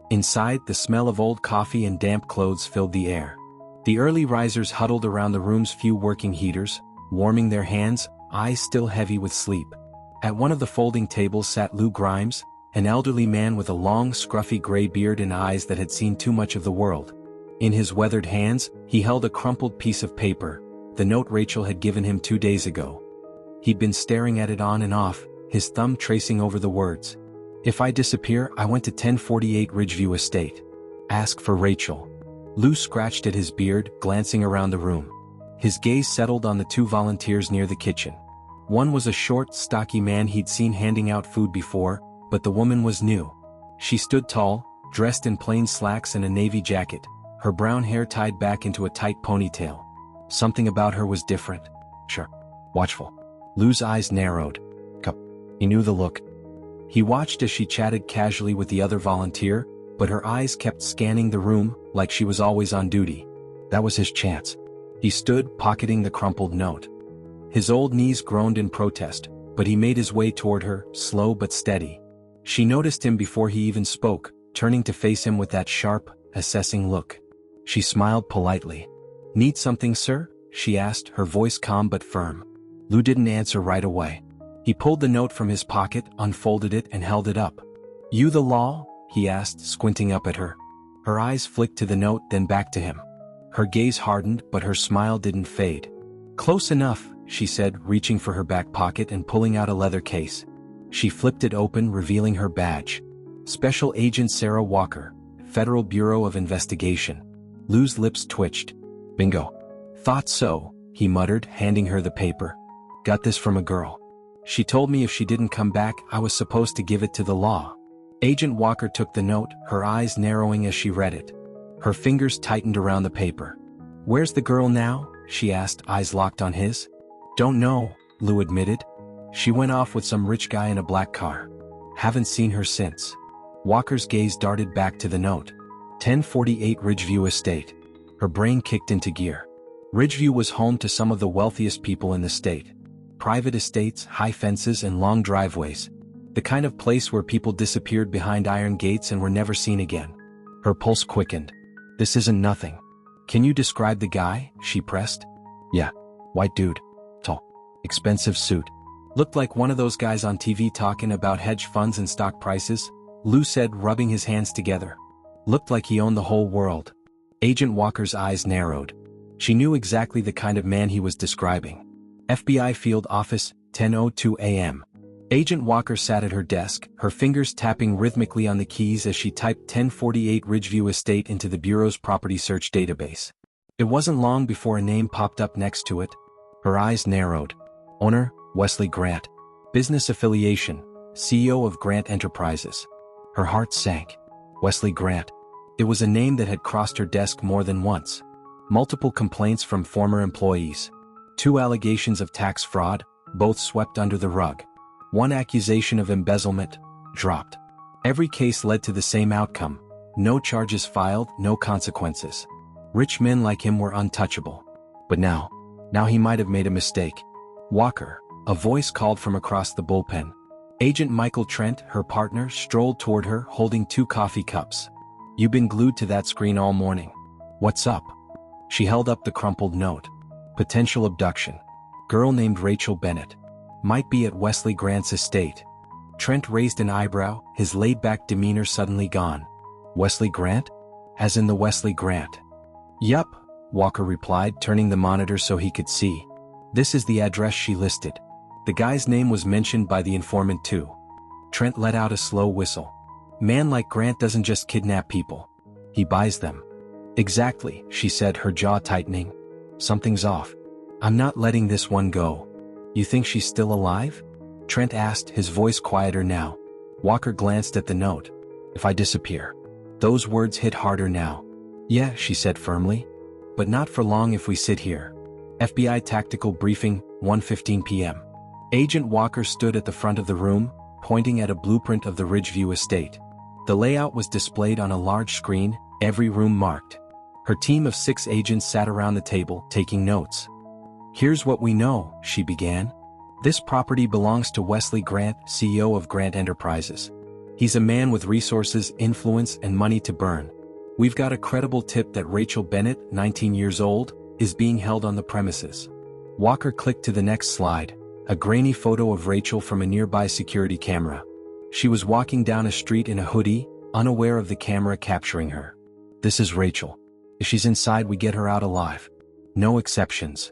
Inside, the smell of old coffee and damp clothes filled the air. The early risers huddled around the room's few working heaters, warming their hands, eyes still heavy with sleep. At one of the folding tables sat Lou Grimes, an elderly man with a long, scruffy gray beard and eyes that had seen too much of the world. In his weathered hands, he held a crumpled piece of paper, the note Rachel had given him 2 days ago. He'd been staring at it on and off, his thumb tracing over the words. "If I disappear, I went to 1048 Ridgeview Estate. Ask for Rachel." Lou scratched at his beard, glancing around the room. His gaze settled on the 2 volunteers near the kitchen. One was a short, stocky man he'd seen handing out food before, but the woman was new. She stood tall, dressed in plain slacks and a navy jacket, her brown hair tied back into a tight ponytail. Something about her was different. Sure. Watchful. Lou's eyes narrowed. He knew the look. He watched as she chatted casually with the other volunteer, but her eyes kept scanning the room, like she was always on duty. That was his chance. He stood, pocketing the crumpled note. His old knees groaned in protest, but he made his way toward her, slow but steady. She noticed him before he even spoke, turning to face him with that sharp, assessing look. She smiled politely. "Need something, sir?" she asked, her voice calm but firm. Lou didn't answer right away. He pulled the note from his pocket, unfolded it and held it up. "You the law?" he asked, squinting up at her. Her eyes flicked to the note, then back to him. Her gaze hardened, but her smile didn't fade. "Close enough," she said, reaching for her back pocket and pulling out a leather case. She flipped it open, revealing her badge. Special Agent Sarah Walker, Federal Bureau of Investigation. Lou's lips twitched. "Bingo." "Thought so," he muttered, handing her the paper. "Got this from a girl. She told me if she didn't come back, I was supposed to give it to the law." Agent Walker took the note, her eyes narrowing as she read it. Her fingers tightened around the paper. "Where's the girl now?" she asked, eyes locked on his. "Don't know," Lou admitted. "She went off with some rich guy in a black car." Haven't seen her since. Walker's gaze darted back to the note. 1048 Ridgeview Estate. Her brain kicked into gear. Ridgeview was home to some of the wealthiest people in the state. Private estates, high fences, and long driveways. The kind of place where people disappeared behind iron gates and were never seen again. Her pulse quickened. This isn't nothing. Can you describe the guy? She pressed. Yeah. White dude. Tall. Expensive suit. Looked like one of those guys on TV talking about hedge funds and stock prices, Lou said, rubbing his hands together. Looked like he owned the whole world. Agent Walker's eyes narrowed. She knew exactly the kind of man he was describing. FBI field office, 10:02 a.m. Agent Walker sat at her desk, her fingers tapping rhythmically on the keys as she typed 1048 Ridgeview Estate into the Bureau's property search database. It wasn't long before a name popped up next to it. Her eyes narrowed. Owner, Wesley Grant. Business affiliation, CEO of Grant Enterprises. Her heart sank. Wesley Grant. It was a name that had crossed her desk more than once. Multiple complaints from former employees. 2 allegations of tax fraud, both swept under the rug. 1 accusation of embezzlement, dropped. Every case led to the same outcome. No charges filed, no consequences. Rich men like him were untouchable. But now he might have made a mistake. Walker, a voice called from across the bullpen. Agent Michael Trent, her partner, strolled toward her, holding 2 coffee cups. You've been glued to that screen all morning. What's up? She held up the crumpled note. Potential abduction. Girl named Rachel Bennett. Might be at Wesley Grant's estate. Trent raised an eyebrow, his laid-back demeanor suddenly gone. Wesley Grant? As in the Wesley Grant. Yup, Walker replied, turning the monitor so he could see. This is the address she listed. The guy's name was mentioned by the informant too. Trent let out a slow whistle. Man like Grant doesn't just kidnap people. He buys them. Exactly, she said, her jaw tightening. Something's off. I'm not letting this one go. You think she's still alive? Trent asked, his voice quieter now. Walker glanced at the note. If I disappear. Those words hit harder now. Yeah, she said firmly. But not for long if we sit here. FBI tactical briefing, 1:15 p.m. Agent Walker stood at the front of the room, pointing at a blueprint of the Ridgeview estate. The layout was displayed on a large screen, every room marked. Her team of 6 agents sat around the table, taking notes. Here's what we know, she began. This property belongs to Wesley Grant, CEO of Grant Enterprises. He's a man with resources, influence, and money to burn. We've got a credible tip that Rachel Bennett, 19 years old, is being held on the premises. Walker clicked to the next slide, a grainy photo of Rachel from a nearby security camera. She was walking down a street in a hoodie, unaware of the camera capturing her. This is Rachel. If she's inside, we get her out alive. No exceptions.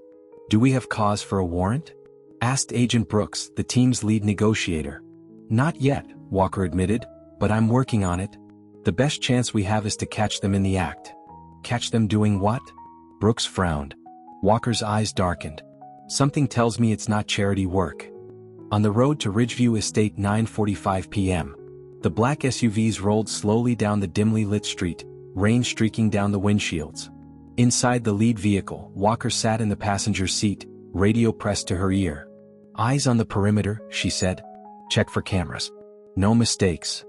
Do we have cause for a warrant? Asked Agent Brooks, the team's lead negotiator. Not yet, Walker admitted, but I'm working on it. The best chance we have is to catch them in the act. Catch them doing what? Brooks frowned. Walker's eyes darkened. Something tells me it's not charity work. On the road to Ridgeview Estate, 9:45 p.m. The black SUVs rolled slowly down the dimly lit street, rain streaking down the windshields. Inside the lead vehicle, Walker sat in the passenger seat, radio pressed to her ear. Eyes on the perimeter, she said. Check for cameras. No mistakes.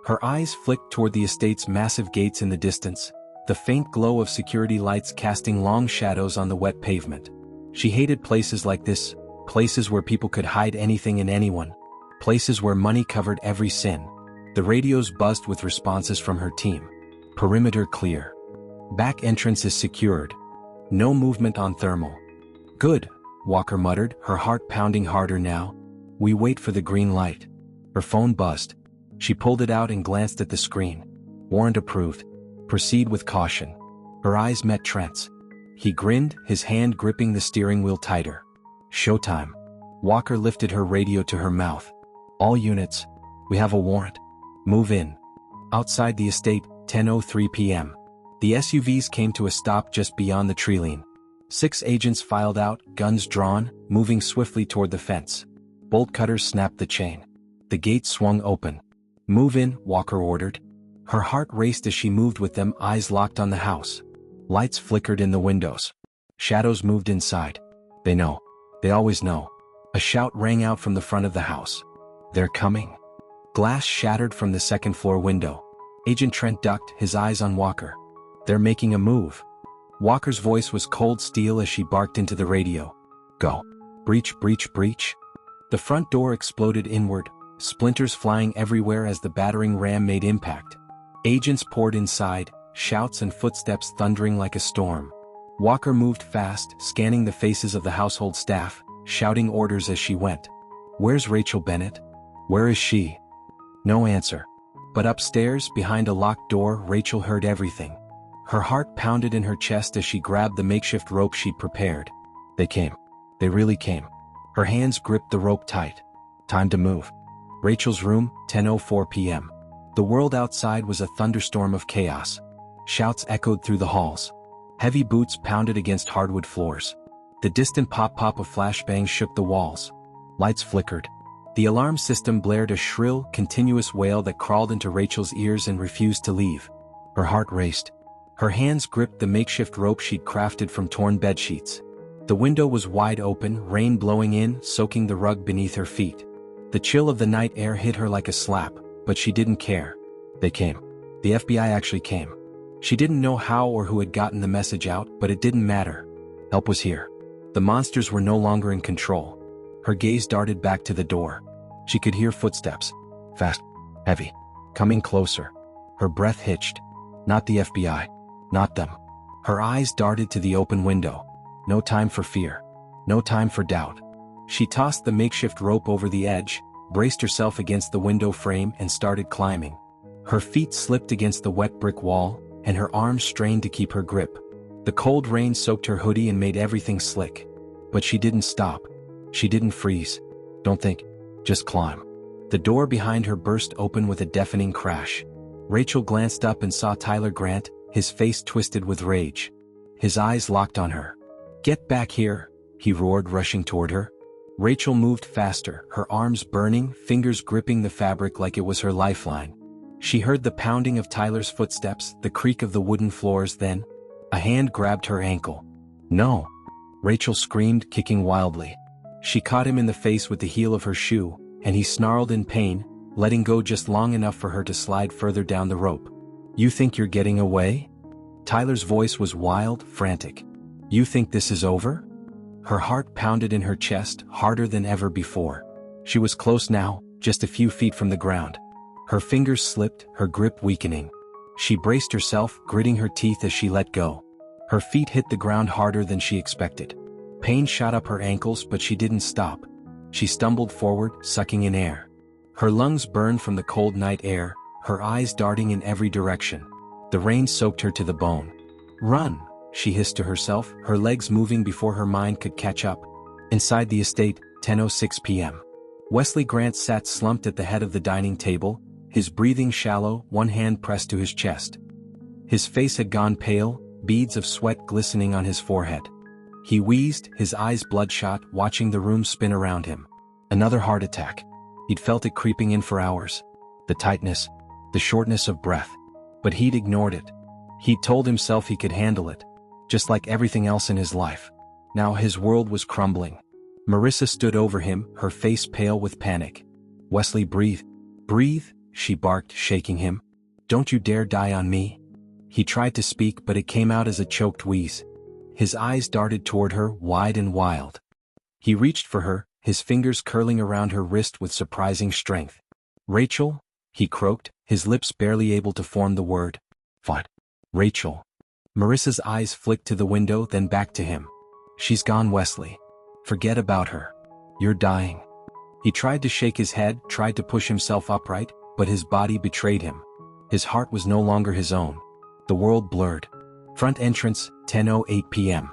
Her eyes flicked toward the estate's massive gates in the distance, the faint glow of security lights casting long shadows on the wet pavement. She hated places like this, places where people could hide anything and anyone, places where money covered every sin. The radios buzzed with responses from her team. Perimeter clear. Back entrance is secured. No movement on thermal. Good, Walker muttered, her heart pounding harder now. We wait for the green light. Her phone buzzed. She pulled it out and glanced at the screen. Warrant approved. Proceed with caution. Her eyes met Trent's. He grinned, his hand gripping the steering wheel tighter. Showtime. Walker lifted her radio to her mouth. All units. We have a warrant. Move in. Outside the estate, 10:03 p.m. The SUVs came to a stop just beyond the tree-line. 6 agents filed out, guns drawn, moving swiftly toward the fence. Bolt cutters snapped the chain. The gate swung open. Move in, Walker ordered. Her heart raced as she moved with them, eyes locked on the house. Lights flickered in the windows. Shadows moved inside. They know. They always know. A shout rang out from the front of the house. They're coming. Glass shattered from the second-floor window. Agent Trent ducked, his eyes on Walker. "They're making a move." Walker's voice was cold steel as she barked into the radio. "Go. Breach, breach, breach." The front door exploded inward, splinters flying everywhere as the battering ram made impact. Agents poured inside, shouts and footsteps thundering like a storm. Walker moved fast, scanning the faces of the household staff, shouting orders as she went. "Where's Rachel Bennett? Where is she?" No answer. But upstairs, behind a locked door, Rachel heard everything. Her heart pounded in her chest as she grabbed the makeshift rope she'd prepared. They came. They really came. Her hands gripped the rope tight. Time to move. Rachel's room, 10:04 p.m. The world outside was a thunderstorm of chaos. Shouts echoed through the halls. Heavy boots pounded against hardwood floors. The distant pop-pop of flashbangs shook the walls. Lights flickered. The alarm system blared a shrill, continuous wail that crawled into Rachel's ears and refused to leave. Her heart raced. Her hands gripped the makeshift rope she'd crafted from torn bedsheets. The window was wide open, rain blowing in, soaking the rug beneath her feet. The chill of the night air hit her like a slap, but she didn't care. They came. The FBI actually came. She didn't know how or who had gotten the message out, but it didn't matter. Help was here. The monsters were no longer in control. Her gaze darted back to the door. She could hear footsteps. Fast. Heavy. Coming closer. Her breath hitched. Not the FBI. Not them. Her eyes darted to the open window. No time for fear. No time for doubt. She tossed the makeshift rope over the edge, braced herself against the window frame and started climbing. Her feet slipped against the wet brick wall, and her arms strained to keep her grip. The cold rain soaked her hoodie and made everything slick. But she didn't stop. She didn't freeze. Don't think. Just climb. The door behind her burst open with a deafening crash. Rachel glanced up and saw Tyler Grant, his face twisted with rage. His eyes locked on her. "Get back here," he roared, rushing toward her. Rachel moved faster, her arms burning, fingers gripping the fabric like it was her lifeline. She heard the pounding of Tyler's footsteps, the creak of the wooden floors, then a hand grabbed her ankle. "No!" Rachel screamed, kicking wildly. She caught him in the face with the heel of her shoe, and he snarled in pain, letting go just long enough for her to slide further down the rope. "You think you're getting away?" Tyler's voice was wild, frantic. "You think this is over?" Her heart pounded in her chest, harder than ever before. She was close now, just a few feet from the ground. Her fingers slipped, her grip weakening. She braced herself, gritting her teeth as she let go. Her feet hit the ground harder than she expected. Pain shot up her ankles, but she didn't stop. She stumbled forward, sucking in air. Her lungs burned from the cold night air, her eyes darting in every direction. The rain soaked her to the bone. "Run!" she hissed to herself, her legs moving before her mind could catch up. Inside the estate, 10:06 p.m. Wesley Grant sat slumped at the head of the dining table, his breathing shallow, one hand pressed to his chest. His face had gone pale, beads of sweat glistening on his forehead. He wheezed, his eyes bloodshot, watching the room spin around him. Another heart attack. He'd felt it creeping in for hours. The tightness, the shortness of breath. But he'd ignored it. He'd told himself he could handle it, just like everything else in his life. Now his world was crumbling. Marissa stood over him, her face pale with panic. "Wesley, breathe. Breathe," she barked, shaking him. "Don't you dare die on me." He tried to speak, but it came out as a choked wheeze. His eyes darted toward her, wide and wild. He reached for her, his fingers curling around her wrist with surprising strength. "Rachel?" he croaked, his lips barely able to form the word. "What?" "Rachel." Marissa's eyes flicked to the window, then back to him. "She's gone, Wesley. Forget about her. You're dying." He tried to shake his head, tried to push himself upright, but his body betrayed him. His heart was no longer his own. The world blurred. Front entrance, 10:08 p.m.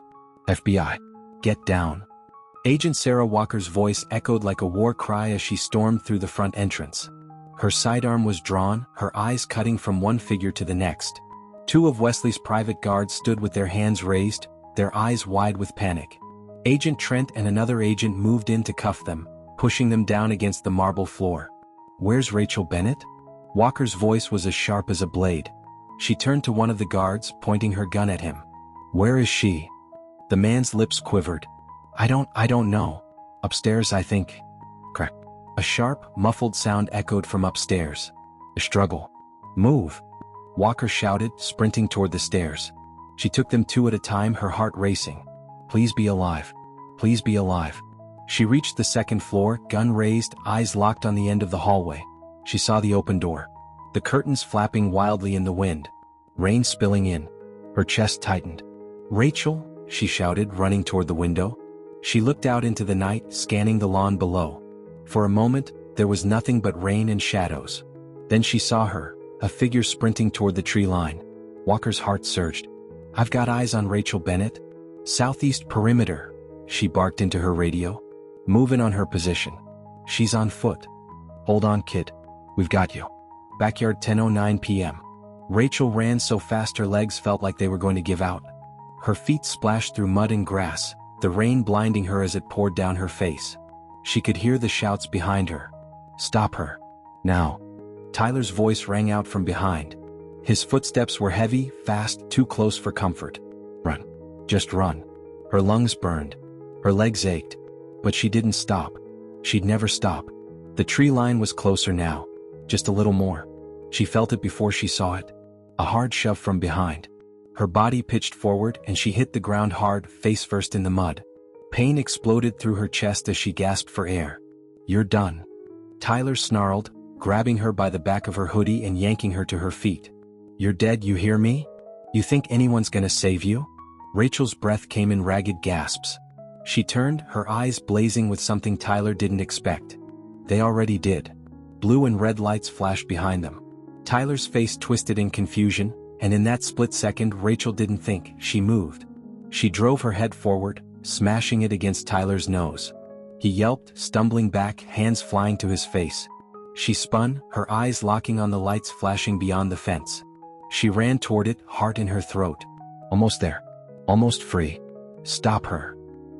FBI. "Get down." Agent Sarah Walker's voice echoed like a war cry as she stormed through the front entrance. Her sidearm was drawn, her eyes cutting from one figure to the next. Two of Wesley's private guards stood with their hands raised, their eyes wide with panic. Agent Trent and another agent moved in to cuff them, pushing them down against the marble floor. "Where's Rachel Bennett?" Walker's voice was as sharp as a blade. She turned to one of the guards, pointing her gun at him. "Where is she?" The man's lips quivered. I don't know. Upstairs, I think." Crack. A sharp, muffled sound echoed from upstairs. A struggle. Move! Walker shouted, sprinting toward the stairs. She took them two at a time, her heart racing. Please be alive. Please be alive. She reached the second floor, gun raised, eyes locked on the end of the hallway. She saw the open door. The curtains flapping wildly in the wind. Rain spilling in. Her chest tightened. Rachel, she shouted, running toward the window. She looked out into the night, scanning the lawn below. For a moment, there was nothing but rain and shadows. Then she saw her, a figure sprinting toward the tree line. Walker's heart surged. I've got eyes on Rachel Bennett. Southeast perimeter, she barked into her radio. Move in on her position. She's on foot. Hold on, kid. We've got you. Backyard 10:09 p.m. Rachel ran so fast her legs felt like they were going to give out. Her feet splashed through mud and grass, the rain blinding her as it poured down her face. She could hear the shouts behind her. Stop her. Now. Tyler's voice rang out from behind. His footsteps were heavy, fast, too close for comfort. Run. Just run. Her lungs burned. Her legs ached. But she didn't stop. She'd never stop. The tree line was closer now. Just a little more. She felt it before she saw it. A hard shove from behind. Her body pitched forward and she hit the ground hard, face first in the mud. Pain exploded through her chest as she gasped for air. You're done. Tyler snarled, grabbing her by the back of her hoodie and yanking her to her feet. You're dead, you hear me? You think anyone's gonna save you? Rachel's breath came in ragged gasps. She turned, her eyes blazing with something Tyler didn't expect. They already did. Blue and red lights flashed behind them. Tyler's face twisted in confusion, and in that split second Rachel didn't think, she moved. She drove her head forward, smashing it against Tyler's nose. He yelped, stumbling back, hands flying to his face. She spun, her eyes locking on the lights flashing beyond the fence. She ran toward it, heart in her throat. Almost there. Almost free. Stop her.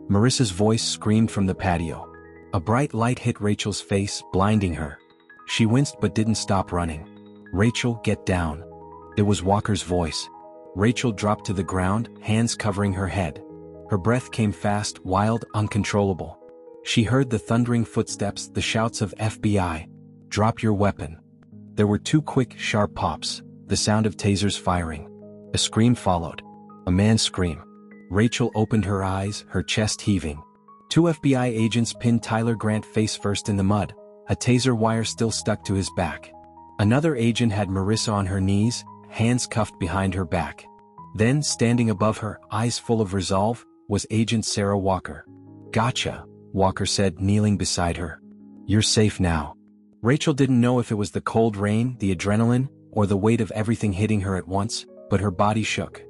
Marissa's voice screamed from the patio. A bright light hit Rachel's face, blinding her. She winced but didn't stop running. Rachel, get down. It was Walker's voice. Rachel dropped to the ground, hands covering her head. Her breath came fast, wild, uncontrollable. She heard the thundering footsteps, the shouts of FBI. Drop your weapon. There were two quick, sharp pops, the sound of tasers firing. A scream followed. A man's scream. Rachel opened her eyes, her chest heaving. Two FBI agents pinned Tyler Grant face first in the mud, a taser wire still stuck to his back. Another agent had Marissa on her knees, hands cuffed behind her back. Then, standing above her, eyes full of resolve, was Agent Sarah Walker. Gotcha, Walker said, kneeling beside her. You're safe now. Rachel didn't know if it was the cold rain, the adrenaline, or the weight of everything hitting her at once, but her body shook.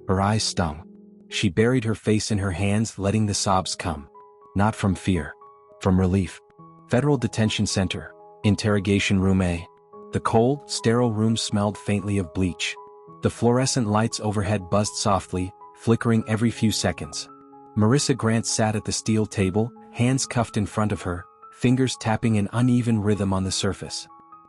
Her eyes stung. She buried her face in her hands, letting the sobs come. Not from fear. From relief. Federal Detention Center. Interrogation Room A. The cold, sterile room smelled faintly of bleach. The fluorescent lights overhead buzzed softly, flickering every few seconds. Marissa Grant sat at the steel table, hands cuffed in front of her, fingers tapping an uneven rhythm on the surface.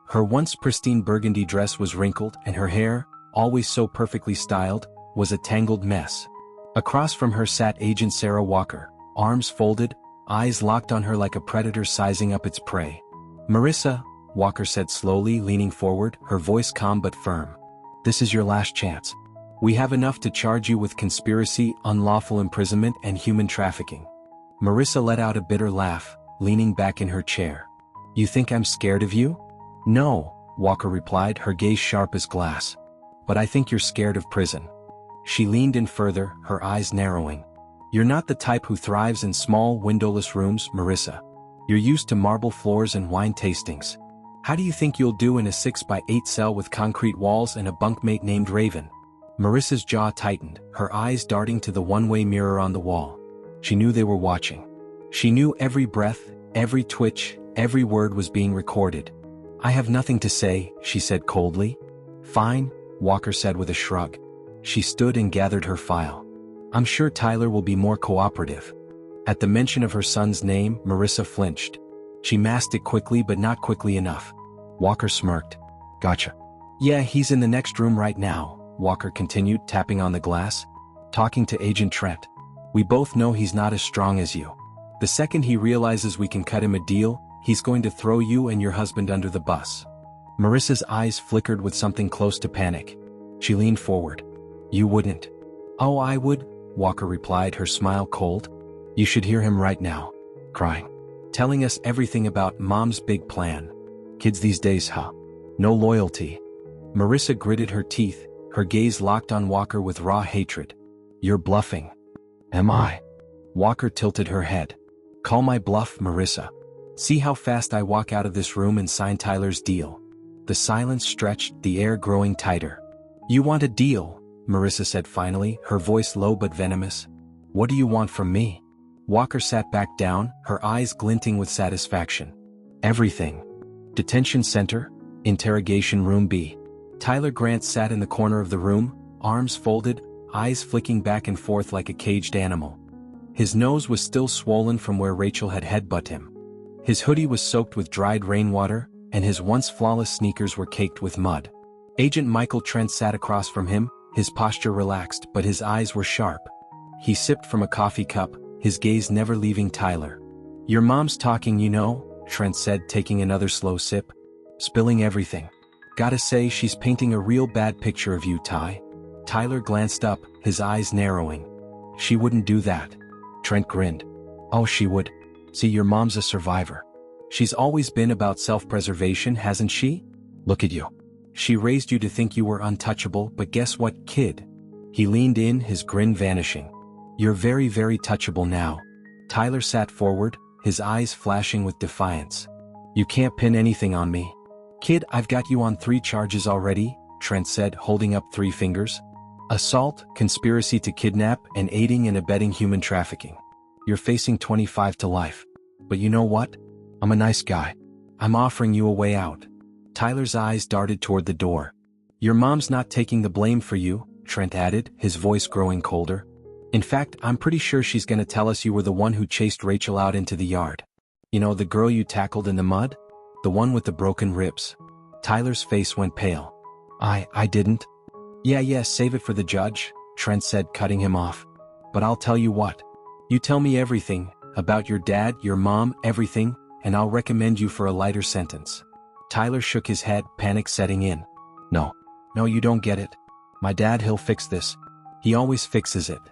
Her once pristine burgundy dress was wrinkled, and her hair, always so perfectly styled, was a tangled mess. Across from her sat Agent Sarah Walker, arms folded, eyes locked on her like a predator sizing up its prey. Marissa, Walker said slowly, leaning forward, her voice calm but firm. This is your last chance. We have enough to charge you with conspiracy, unlawful imprisonment, and human trafficking. Marissa let out a bitter laugh, leaning back in her chair. You think I'm scared of you? No, Walker replied, her gaze sharp as glass. But I think you're scared of prison. She leaned in further, her eyes narrowing. You're not the type who thrives in small, windowless rooms, Marissa. You're used to marble floors and wine tastings. How do you think you'll do in a 6x8 cell with concrete walls and a bunkmate named Raven? Marissa's jaw tightened, her eyes darting to the one-way mirror on the wall. She knew they were watching. She knew every breath, every twitch, every word was being recorded. I have nothing to say, she said coldly. Fine, Walker said with a shrug. She stood and gathered her file. I'm sure Tyler will be more cooperative. At the mention of her son's name, Marissa flinched. She masked it quickly but not quickly enough. Walker smirked. Gotcha. Yeah, he's in the next room right now, Walker continued, tapping on the glass. Talking to Agent Trent. We both know he's not as strong as you. The second he realizes we can cut him a deal, He's going to throw you and your husband under the bus. Marissa's eyes flickered with something close to panic. She leaned forward. You wouldn't. Oh, I would, Walker replied, her smile cold. You should hear him right now. Crying. Telling us everything about Mom's big plan. Kids these days, huh? No loyalty. Marissa gritted her teeth, her gaze locked on Walker with raw hatred. You're bluffing. Am I? Walker tilted her head. Call my bluff, Marissa. See how fast I walk out of this room and sign Tyler's deal. The silence stretched, the air growing tighter. You want a deal, Marissa said finally, her voice low but venomous. What do you want from me? Walker sat back down, her eyes glinting with satisfaction. Everything. Detention center, interrogation room B. Tyler Grant sat in the corner of the room, arms folded, eyes flicking back and forth like a caged animal. His nose was still swollen from where Rachel had headbutted him. His hoodie was soaked with dried rainwater, and his once flawless sneakers were caked with mud. Agent Michael Trent sat across from him, his posture relaxed but his eyes were sharp. He sipped from a coffee cup, his gaze never leaving Tyler. Your mom's talking, you know, Trent said, taking another slow sip. Spilling everything. Gotta say she's painting a real bad picture of you, Ty. Tyler glanced up, his eyes narrowing. She wouldn't do that. Trent grinned. Oh, she would. See, your mom's a survivor. She's always been about self-preservation, hasn't she? Look at you. She raised you to think you were untouchable, but guess what, kid? He leaned in, his grin vanishing. You're very, very touchable now. Tyler sat forward, his eyes flashing with defiance. You can't pin anything on me. Kid, I've got you on 3 charges already, Trent said, holding up 3 fingers. Assault, conspiracy to kidnap, and aiding and abetting human trafficking. You're facing 25 to life. But you know what? I'm a nice guy. I'm offering you a way out. Tyler's eyes darted toward the door. Your mom's not taking the blame for you, Trent added, his voice growing colder. In fact, I'm pretty sure she's gonna tell us you were the one who chased Rachel out into the yard. You know, the girl you tackled in the mud? The one with the broken ribs. Tyler's face went pale. I didn't. Yeah, save it for the judge, Trent said, cutting him off. But I'll tell you what. You tell me everything, about your dad, your mom, everything, and I'll recommend you for a lighter sentence. Tyler shook his head, panic setting in. No, you don't get it. My dad, he'll fix this. He always fixes it.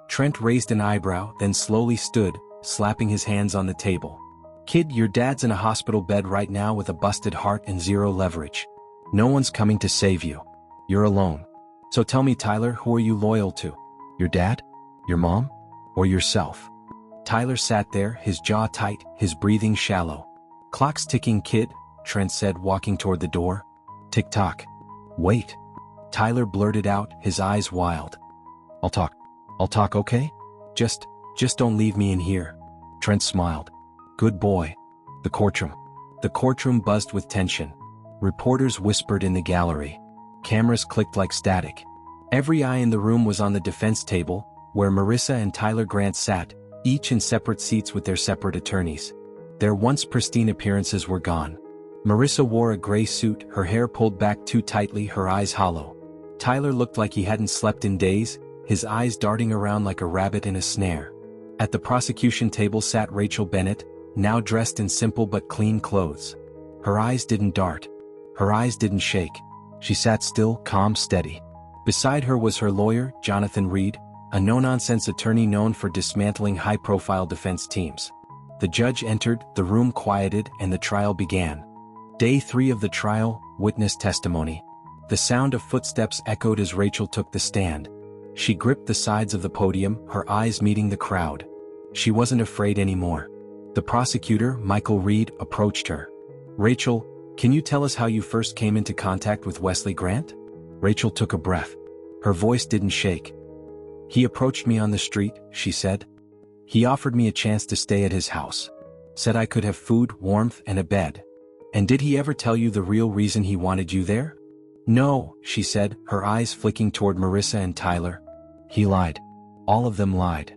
Trent raised an eyebrow, then slowly stood, slapping his hands on the table. Kid, your dad's in a hospital bed right now with a busted heart and 0 leverage. No one's coming to save you. You're alone. So tell me, Tyler, who are you loyal to? Your dad? Your mom? Or yourself? Tyler sat there, his jaw tight, his breathing shallow. Clock's ticking, kid, Trent said, walking toward the door. Tick-tock. Wait. Tyler blurted out, his eyes wild. I'll talk, okay? Just don't leave me in here. Trent smiled. Good boy. The courtroom. The courtroom buzzed with tension. Reporters whispered in the gallery. Cameras clicked like static. Every eye in the room was on the defense table, where Marissa and Tyler Grant sat, each in separate seats with their separate attorneys. Their once pristine appearances were gone. Marissa wore a gray suit, her hair pulled back too tightly, her eyes hollow. Tyler looked like he hadn't slept in days, his eyes darting around like a rabbit in a snare. At the prosecution table sat Rachel Bennett, now dressed in simple but clean clothes. Her eyes didn't dart. Her eyes didn't shake. She sat still, calm, steady. Beside her was her lawyer, Jonathan Reed, a no-nonsense attorney known for dismantling high-profile defense teams. The judge entered, the room quieted, and the trial began. Day 3 of the trial, witness testimony. The sound of footsteps echoed as Rachel took the stand. She gripped the sides of the podium, her eyes meeting the crowd. She wasn't afraid anymore. The prosecutor, Michael Reed, approached her. Rachel, can you tell us how you first came into contact with Wesley Grant? Rachel took a breath. Her voice didn't shake. He approached me on the street, she said. He offered me a chance to stay at his house. Said I could have food, warmth, and a bed. And did he ever tell you the real reason he wanted you there? No, she said, her eyes flicking toward Marissa and Tyler. He lied. All of them lied.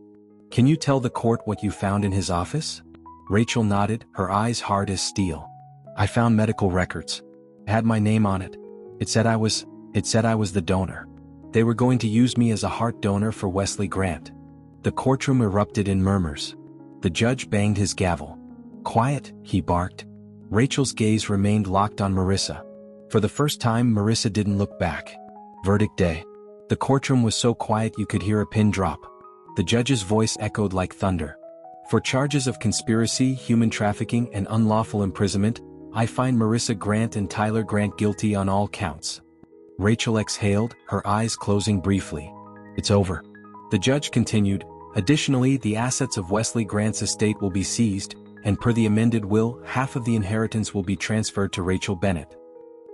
Can you tell the court what you found in his office? Rachel nodded, her eyes hard as steel. I found medical records. It had my name on it. It said I was the donor. They were going to use me as a heart donor for Wesley Grant. The courtroom erupted in murmurs. The judge banged his gavel. "Quiet," he barked. Rachel's gaze remained locked on Marissa. For the first time, Marissa didn't look back. Verdict day. The courtroom was so quiet you could hear a pin drop. The judge's voice echoed like thunder. "For charges of conspiracy, human trafficking, and unlawful imprisonment, I find Marissa Grant and Tyler Grant guilty on all counts." Rachel exhaled, her eyes closing briefly. "It's over." The judge continued, "Additionally, the assets of Wesley Grant's estate will be seized, and per the amended will, half of the inheritance will be transferred to Rachel Bennett."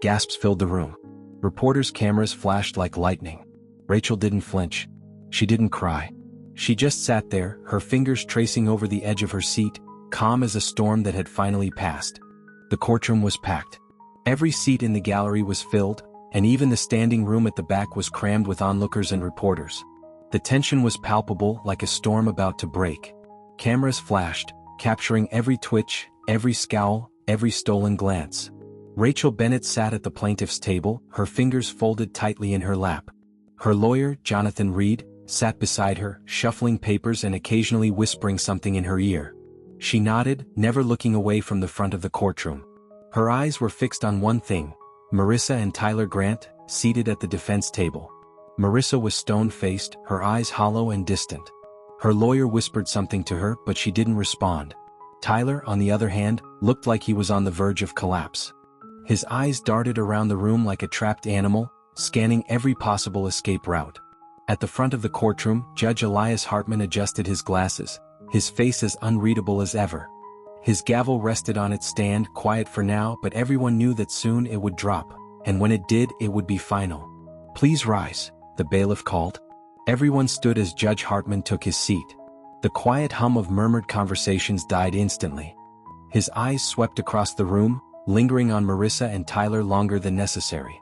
Gasps filled the room. Reporters' cameras flashed like lightning. Rachel didn't flinch. She didn't cry. She just sat there, her fingers tracing over the edge of her seat, calm as a storm that had finally passed. The courtroom was packed. Every seat in the gallery was filled, and even the standing room at the back was crammed with onlookers and reporters. The tension was palpable, like a storm about to break. Cameras flashed, capturing every twitch, every scowl, every stolen glance. Rachel Bennett sat at the plaintiff's table, her fingers folded tightly in her lap. Her lawyer, Jonathan Reed, sat beside her, shuffling papers and occasionally whispering something in her ear. She nodded, never looking away from the front of the courtroom. Her eyes were fixed on one thing: Marissa and Tyler Grant, seated at the defense table. Marissa was stone-faced, her eyes hollow and distant. Her lawyer whispered something to her, but she didn't respond. Tyler, on the other hand, looked like he was on the verge of collapse. His eyes darted around the room like a trapped animal, scanning every possible escape route. At the front of the courtroom, Judge Elias Hartman adjusted his glasses, his face as unreadable as ever. His gavel rested on its stand, quiet for now, but everyone knew that soon it would drop, and when it did, it would be final. "Please rise," the bailiff called. Everyone stood as Judge Hartman took his seat. The quiet hum of murmured conversations died instantly. His eyes swept across the room, lingering on Marissa and Tyler longer than necessary.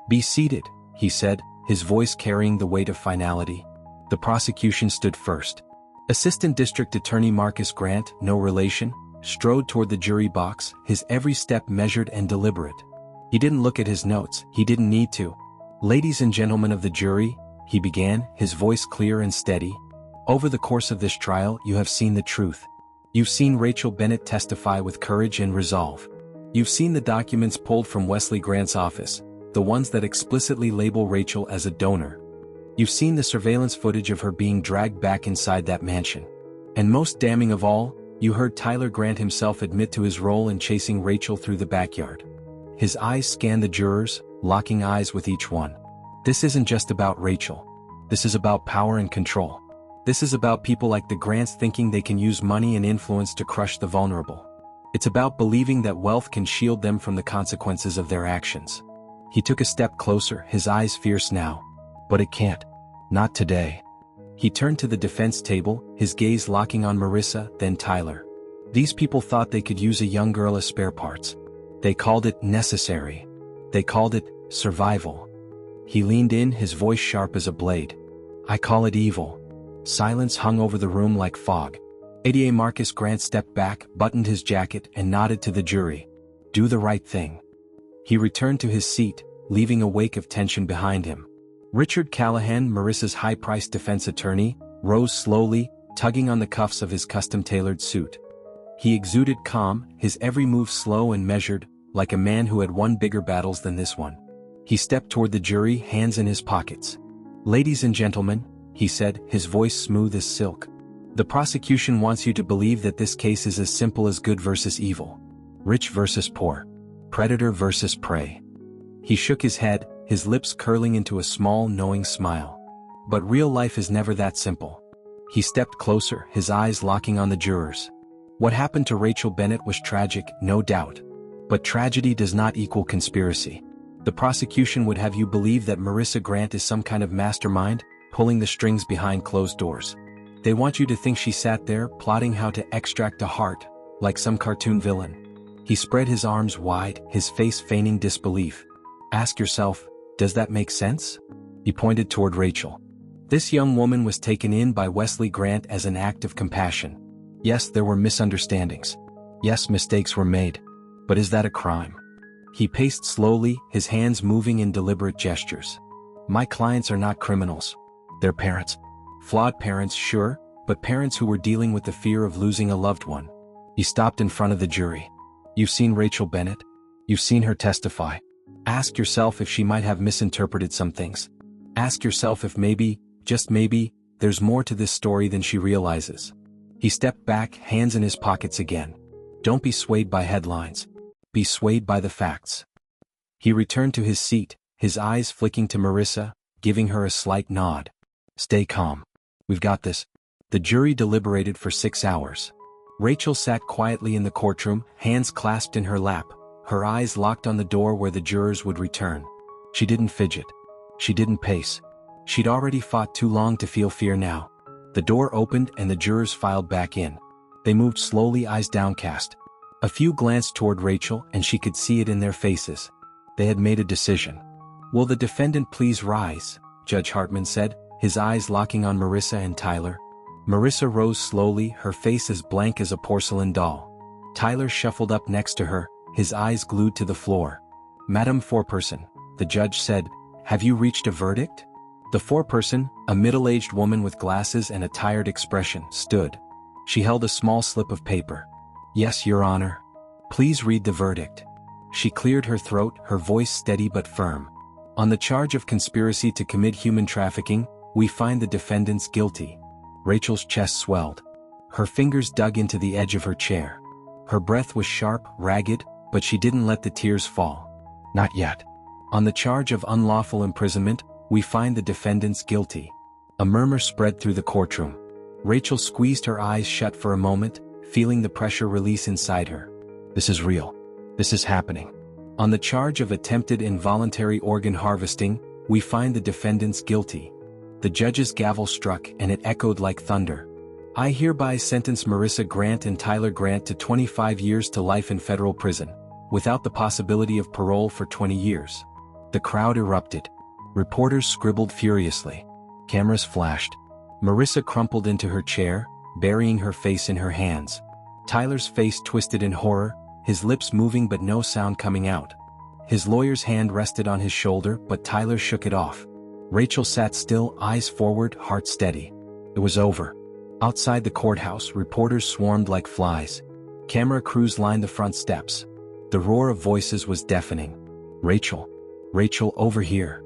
"Be seated," he said, his voice carrying the weight of finality. The prosecution stood first. Assistant District Attorney Marcus Grant, no relation, strode toward the jury box, his every step measured and deliberate. He didn't look at his notes, he didn't need to. "Ladies and gentlemen of the jury," he began, his voice clear and steady. "Over the course of this trial, you have seen the truth. You've seen Rachel Bennett testify with courage and resolve. You've seen the documents pulled from Wesley Grant's office, the ones that explicitly label Rachel as a donor. You've seen the surveillance footage of her being dragged back inside that mansion. And most damning of all, you heard Tyler Grant himself admit to his role in chasing Rachel through the backyard." His eyes scanned the jurors, locking eyes with each one. "This isn't just about Rachel. This is about power and control. This is about people like the Grants thinking they can use money and influence to crush the vulnerable. It's about believing that wealth can shield them from the consequences of their actions." He took a step closer, his eyes fierce now. "But it can't. Not today." He turned to the defense table, his gaze locking on Marissa, then Tyler. "These people thought they could use a young girl as spare parts. They called it necessary. They called it survival." He leaned in, his voice sharp as a blade. "I call it evil." Silence hung over the room like fog. ADA Marcus Grant stepped back, buttoned his jacket, and nodded to the jury. "Do the right thing." He returned to his seat, leaving a wake of tension behind him. Richard Callahan, Marissa's high-priced defense attorney, rose slowly, tugging on the cuffs of his custom-tailored suit. He exuded calm, his every move slow and measured, like a man who had won bigger battles than this one. He stepped toward the jury, hands in his pockets. "Ladies and gentlemen," he said, his voice smooth as silk. "The prosecution wants you to believe that this case is as simple as good versus evil. Rich versus poor. Predator versus prey." He shook his head, his lips curling into a small, knowing smile. "But real life is never that simple." He stepped closer, his eyes locking on the jurors. "What happened to Rachel Bennett was tragic, no doubt. But tragedy does not equal conspiracy. The prosecution would have you believe that Marissa Grant is some kind of mastermind, pulling the strings behind closed doors. They want you to think she sat there, plotting how to extract a heart, like some cartoon villain." He spread his arms wide, his face feigning disbelief. "Ask yourself, does that make sense?" He pointed toward Rachel. "This young woman was taken in by Wesley Grant as an act of compassion. Yes, there were misunderstandings. Yes, mistakes were made. But is that a crime?" He paced slowly, his hands moving in deliberate gestures. "My clients are not criminals. They're parents. Flawed parents, sure, but parents who were dealing with the fear of losing a loved one. He stopped in front of the jury. You've seen Rachel Bennett? You've seen her testify. Ask yourself if she might have misinterpreted some things. Ask yourself if maybe, just maybe, there's more to this story than she realizes. He stepped back, hands in his pockets again. Don't be swayed by headlines. Be swayed by the facts. He returned to his seat, his eyes flicking to Marissa, giving her a slight nod. Stay calm. We've got this. The jury deliberated for 6 hours. Rachel sat quietly in the courtroom, hands clasped in her lap, her eyes locked on the door where the jurors would return. She didn't fidget. She didn't pace. She'd already fought too long to feel fear now. The door opened and the jurors filed back in. They moved slowly, eyes downcast. A few glanced toward Rachel and she could see it in their faces. They had made a decision. Will the defendant please rise? Judge Hartman said, his eyes locking on Marissa and Tyler. Marissa rose slowly, her face as blank as a porcelain doll. Tyler shuffled up next to her, his eyes glued to the floor. Madam Foreperson, the judge said, have you reached a verdict? The foreperson, a middle-aged woman with glasses and a tired expression, stood. She held a small slip of paper. Yes, Your Honor. Please read the verdict. She cleared her throat, her voice steady but firm. On the charge of conspiracy to commit human trafficking, we find the defendants guilty. Rachel's chest swelled. Her fingers dug into the edge of her chair. Her breath was sharp, ragged, but she didn't let the tears fall. Not yet. On the charge of unlawful imprisonment, we find the defendants guilty. A murmur spread through the courtroom. Rachel squeezed her eyes shut for a moment, feeling the pressure release inside her. This is real. This is happening. On the charge of attempted involuntary organ harvesting, we find the defendants guilty. The judge's gavel struck and it echoed like thunder. I hereby sentence Marissa Grant and Tyler Grant to 25 years to life in federal prison, without the possibility of parole for 20 years. The crowd erupted. Reporters scribbled furiously. Cameras flashed. Marissa crumpled into her chair, burying her face in her hands. Tyler's face twisted in horror, his lips moving but no sound coming out. His lawyer's hand rested on his shoulder, but Tyler shook it off. Rachel sat still, eyes forward, heart steady. It was over. Outside the courthouse, reporters swarmed like flies. Camera crews lined the front steps. The roar of voices was deafening. Rachel. Rachel, over here.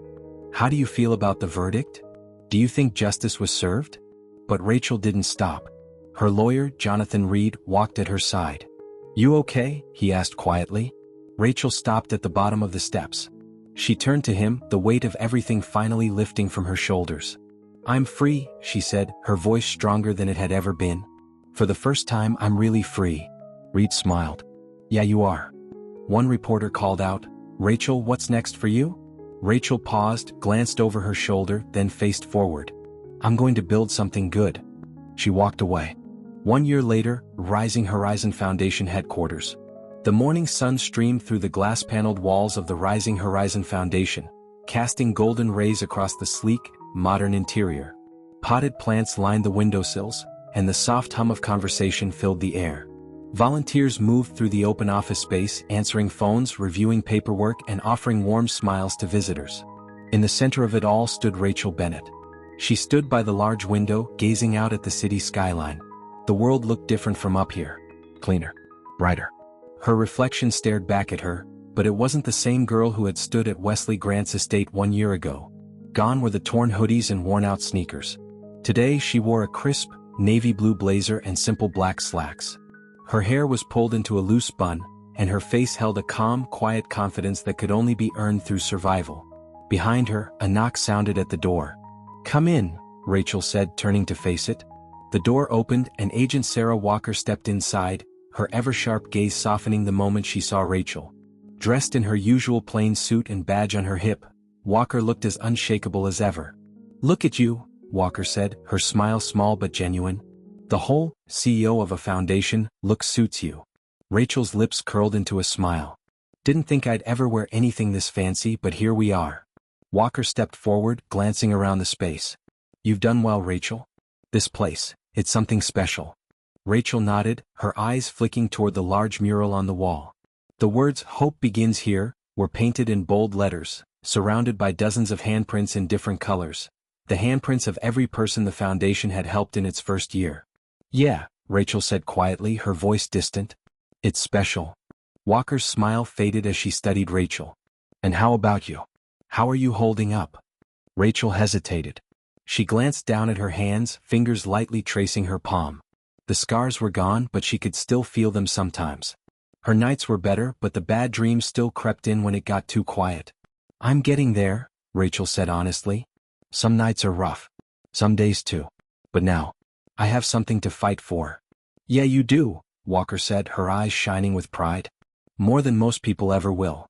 How do you feel about the verdict? Do you think justice was served? But Rachel didn't stop. Her lawyer, Jonathan Reed, walked at her side. You okay? He asked quietly. Rachel stopped at the bottom of the steps. She turned to him, the weight of everything finally lifting from her shoulders. I'm free, she said, her voice stronger than it had ever been. For the first time, I'm really free. Reed smiled. Yeah, you are. One reporter called out, Rachel, what's next for you? Rachel paused, glanced over her shoulder, then faced forward. I'm going to build something good. She walked away. 1 year later, Rising Horizon Foundation headquarters. The morning sun streamed through the glass-paneled walls of the Rising Horizon Foundation, casting golden rays across the sleek, modern interior. Potted plants lined the windowsills, and the soft hum of conversation filled the air. Volunteers moved through the open office space, answering phones, reviewing paperwork, and offering warm smiles to visitors. In the center of it all stood Rachel Bennett. She stood by the large window, gazing out at the city skyline. The world looked different from up here. Cleaner. Brighter. Her reflection stared back at her, but it wasn't the same girl who had stood at Wesley Grant's estate 1 year ago. Gone were the torn hoodies and worn-out sneakers. Today she wore a crisp, navy blue blazer and simple black slacks. Her hair was pulled into a loose bun, and her face held a calm, quiet confidence that could only be earned through survival. Behind her, a knock sounded at the door. Come in, Rachel said, turning to face it. The door opened and Agent Sarah Walker stepped inside, her ever-sharp gaze softening the moment she saw Rachel. Dressed in her usual plain suit and badge on her hip, Walker looked as unshakable as ever. Look at you, Walker said, her smile small but genuine. The whole, CEO of a foundation, look suits you. Rachel's lips curled into a smile. Didn't think I'd ever wear anything this fancy, but here we are. Walker stepped forward, glancing around the space. You've done well, Rachel. This place, it's something special. Rachel nodded, her eyes flicking toward the large mural on the wall. The words, Hope Begins Here, were painted in bold letters, surrounded by dozens of handprints in different colors. The handprints of every person the foundation had helped in its first year. Yeah, Rachel said quietly, her voice distant. It's special. Walker's smile faded as she studied Rachel. And how about you? How are you holding up? Rachel hesitated. She glanced down at her hands, fingers lightly tracing her palm. The scars were gone, but she could still feel them sometimes. Her nights were better, but the bad dreams still crept in when it got too quiet. I'm getting there, Rachel said honestly. Some nights are rough. Some days too. But now, I have something to fight for. Yeah, you do, Walker said, her eyes shining with pride. More than most people ever will.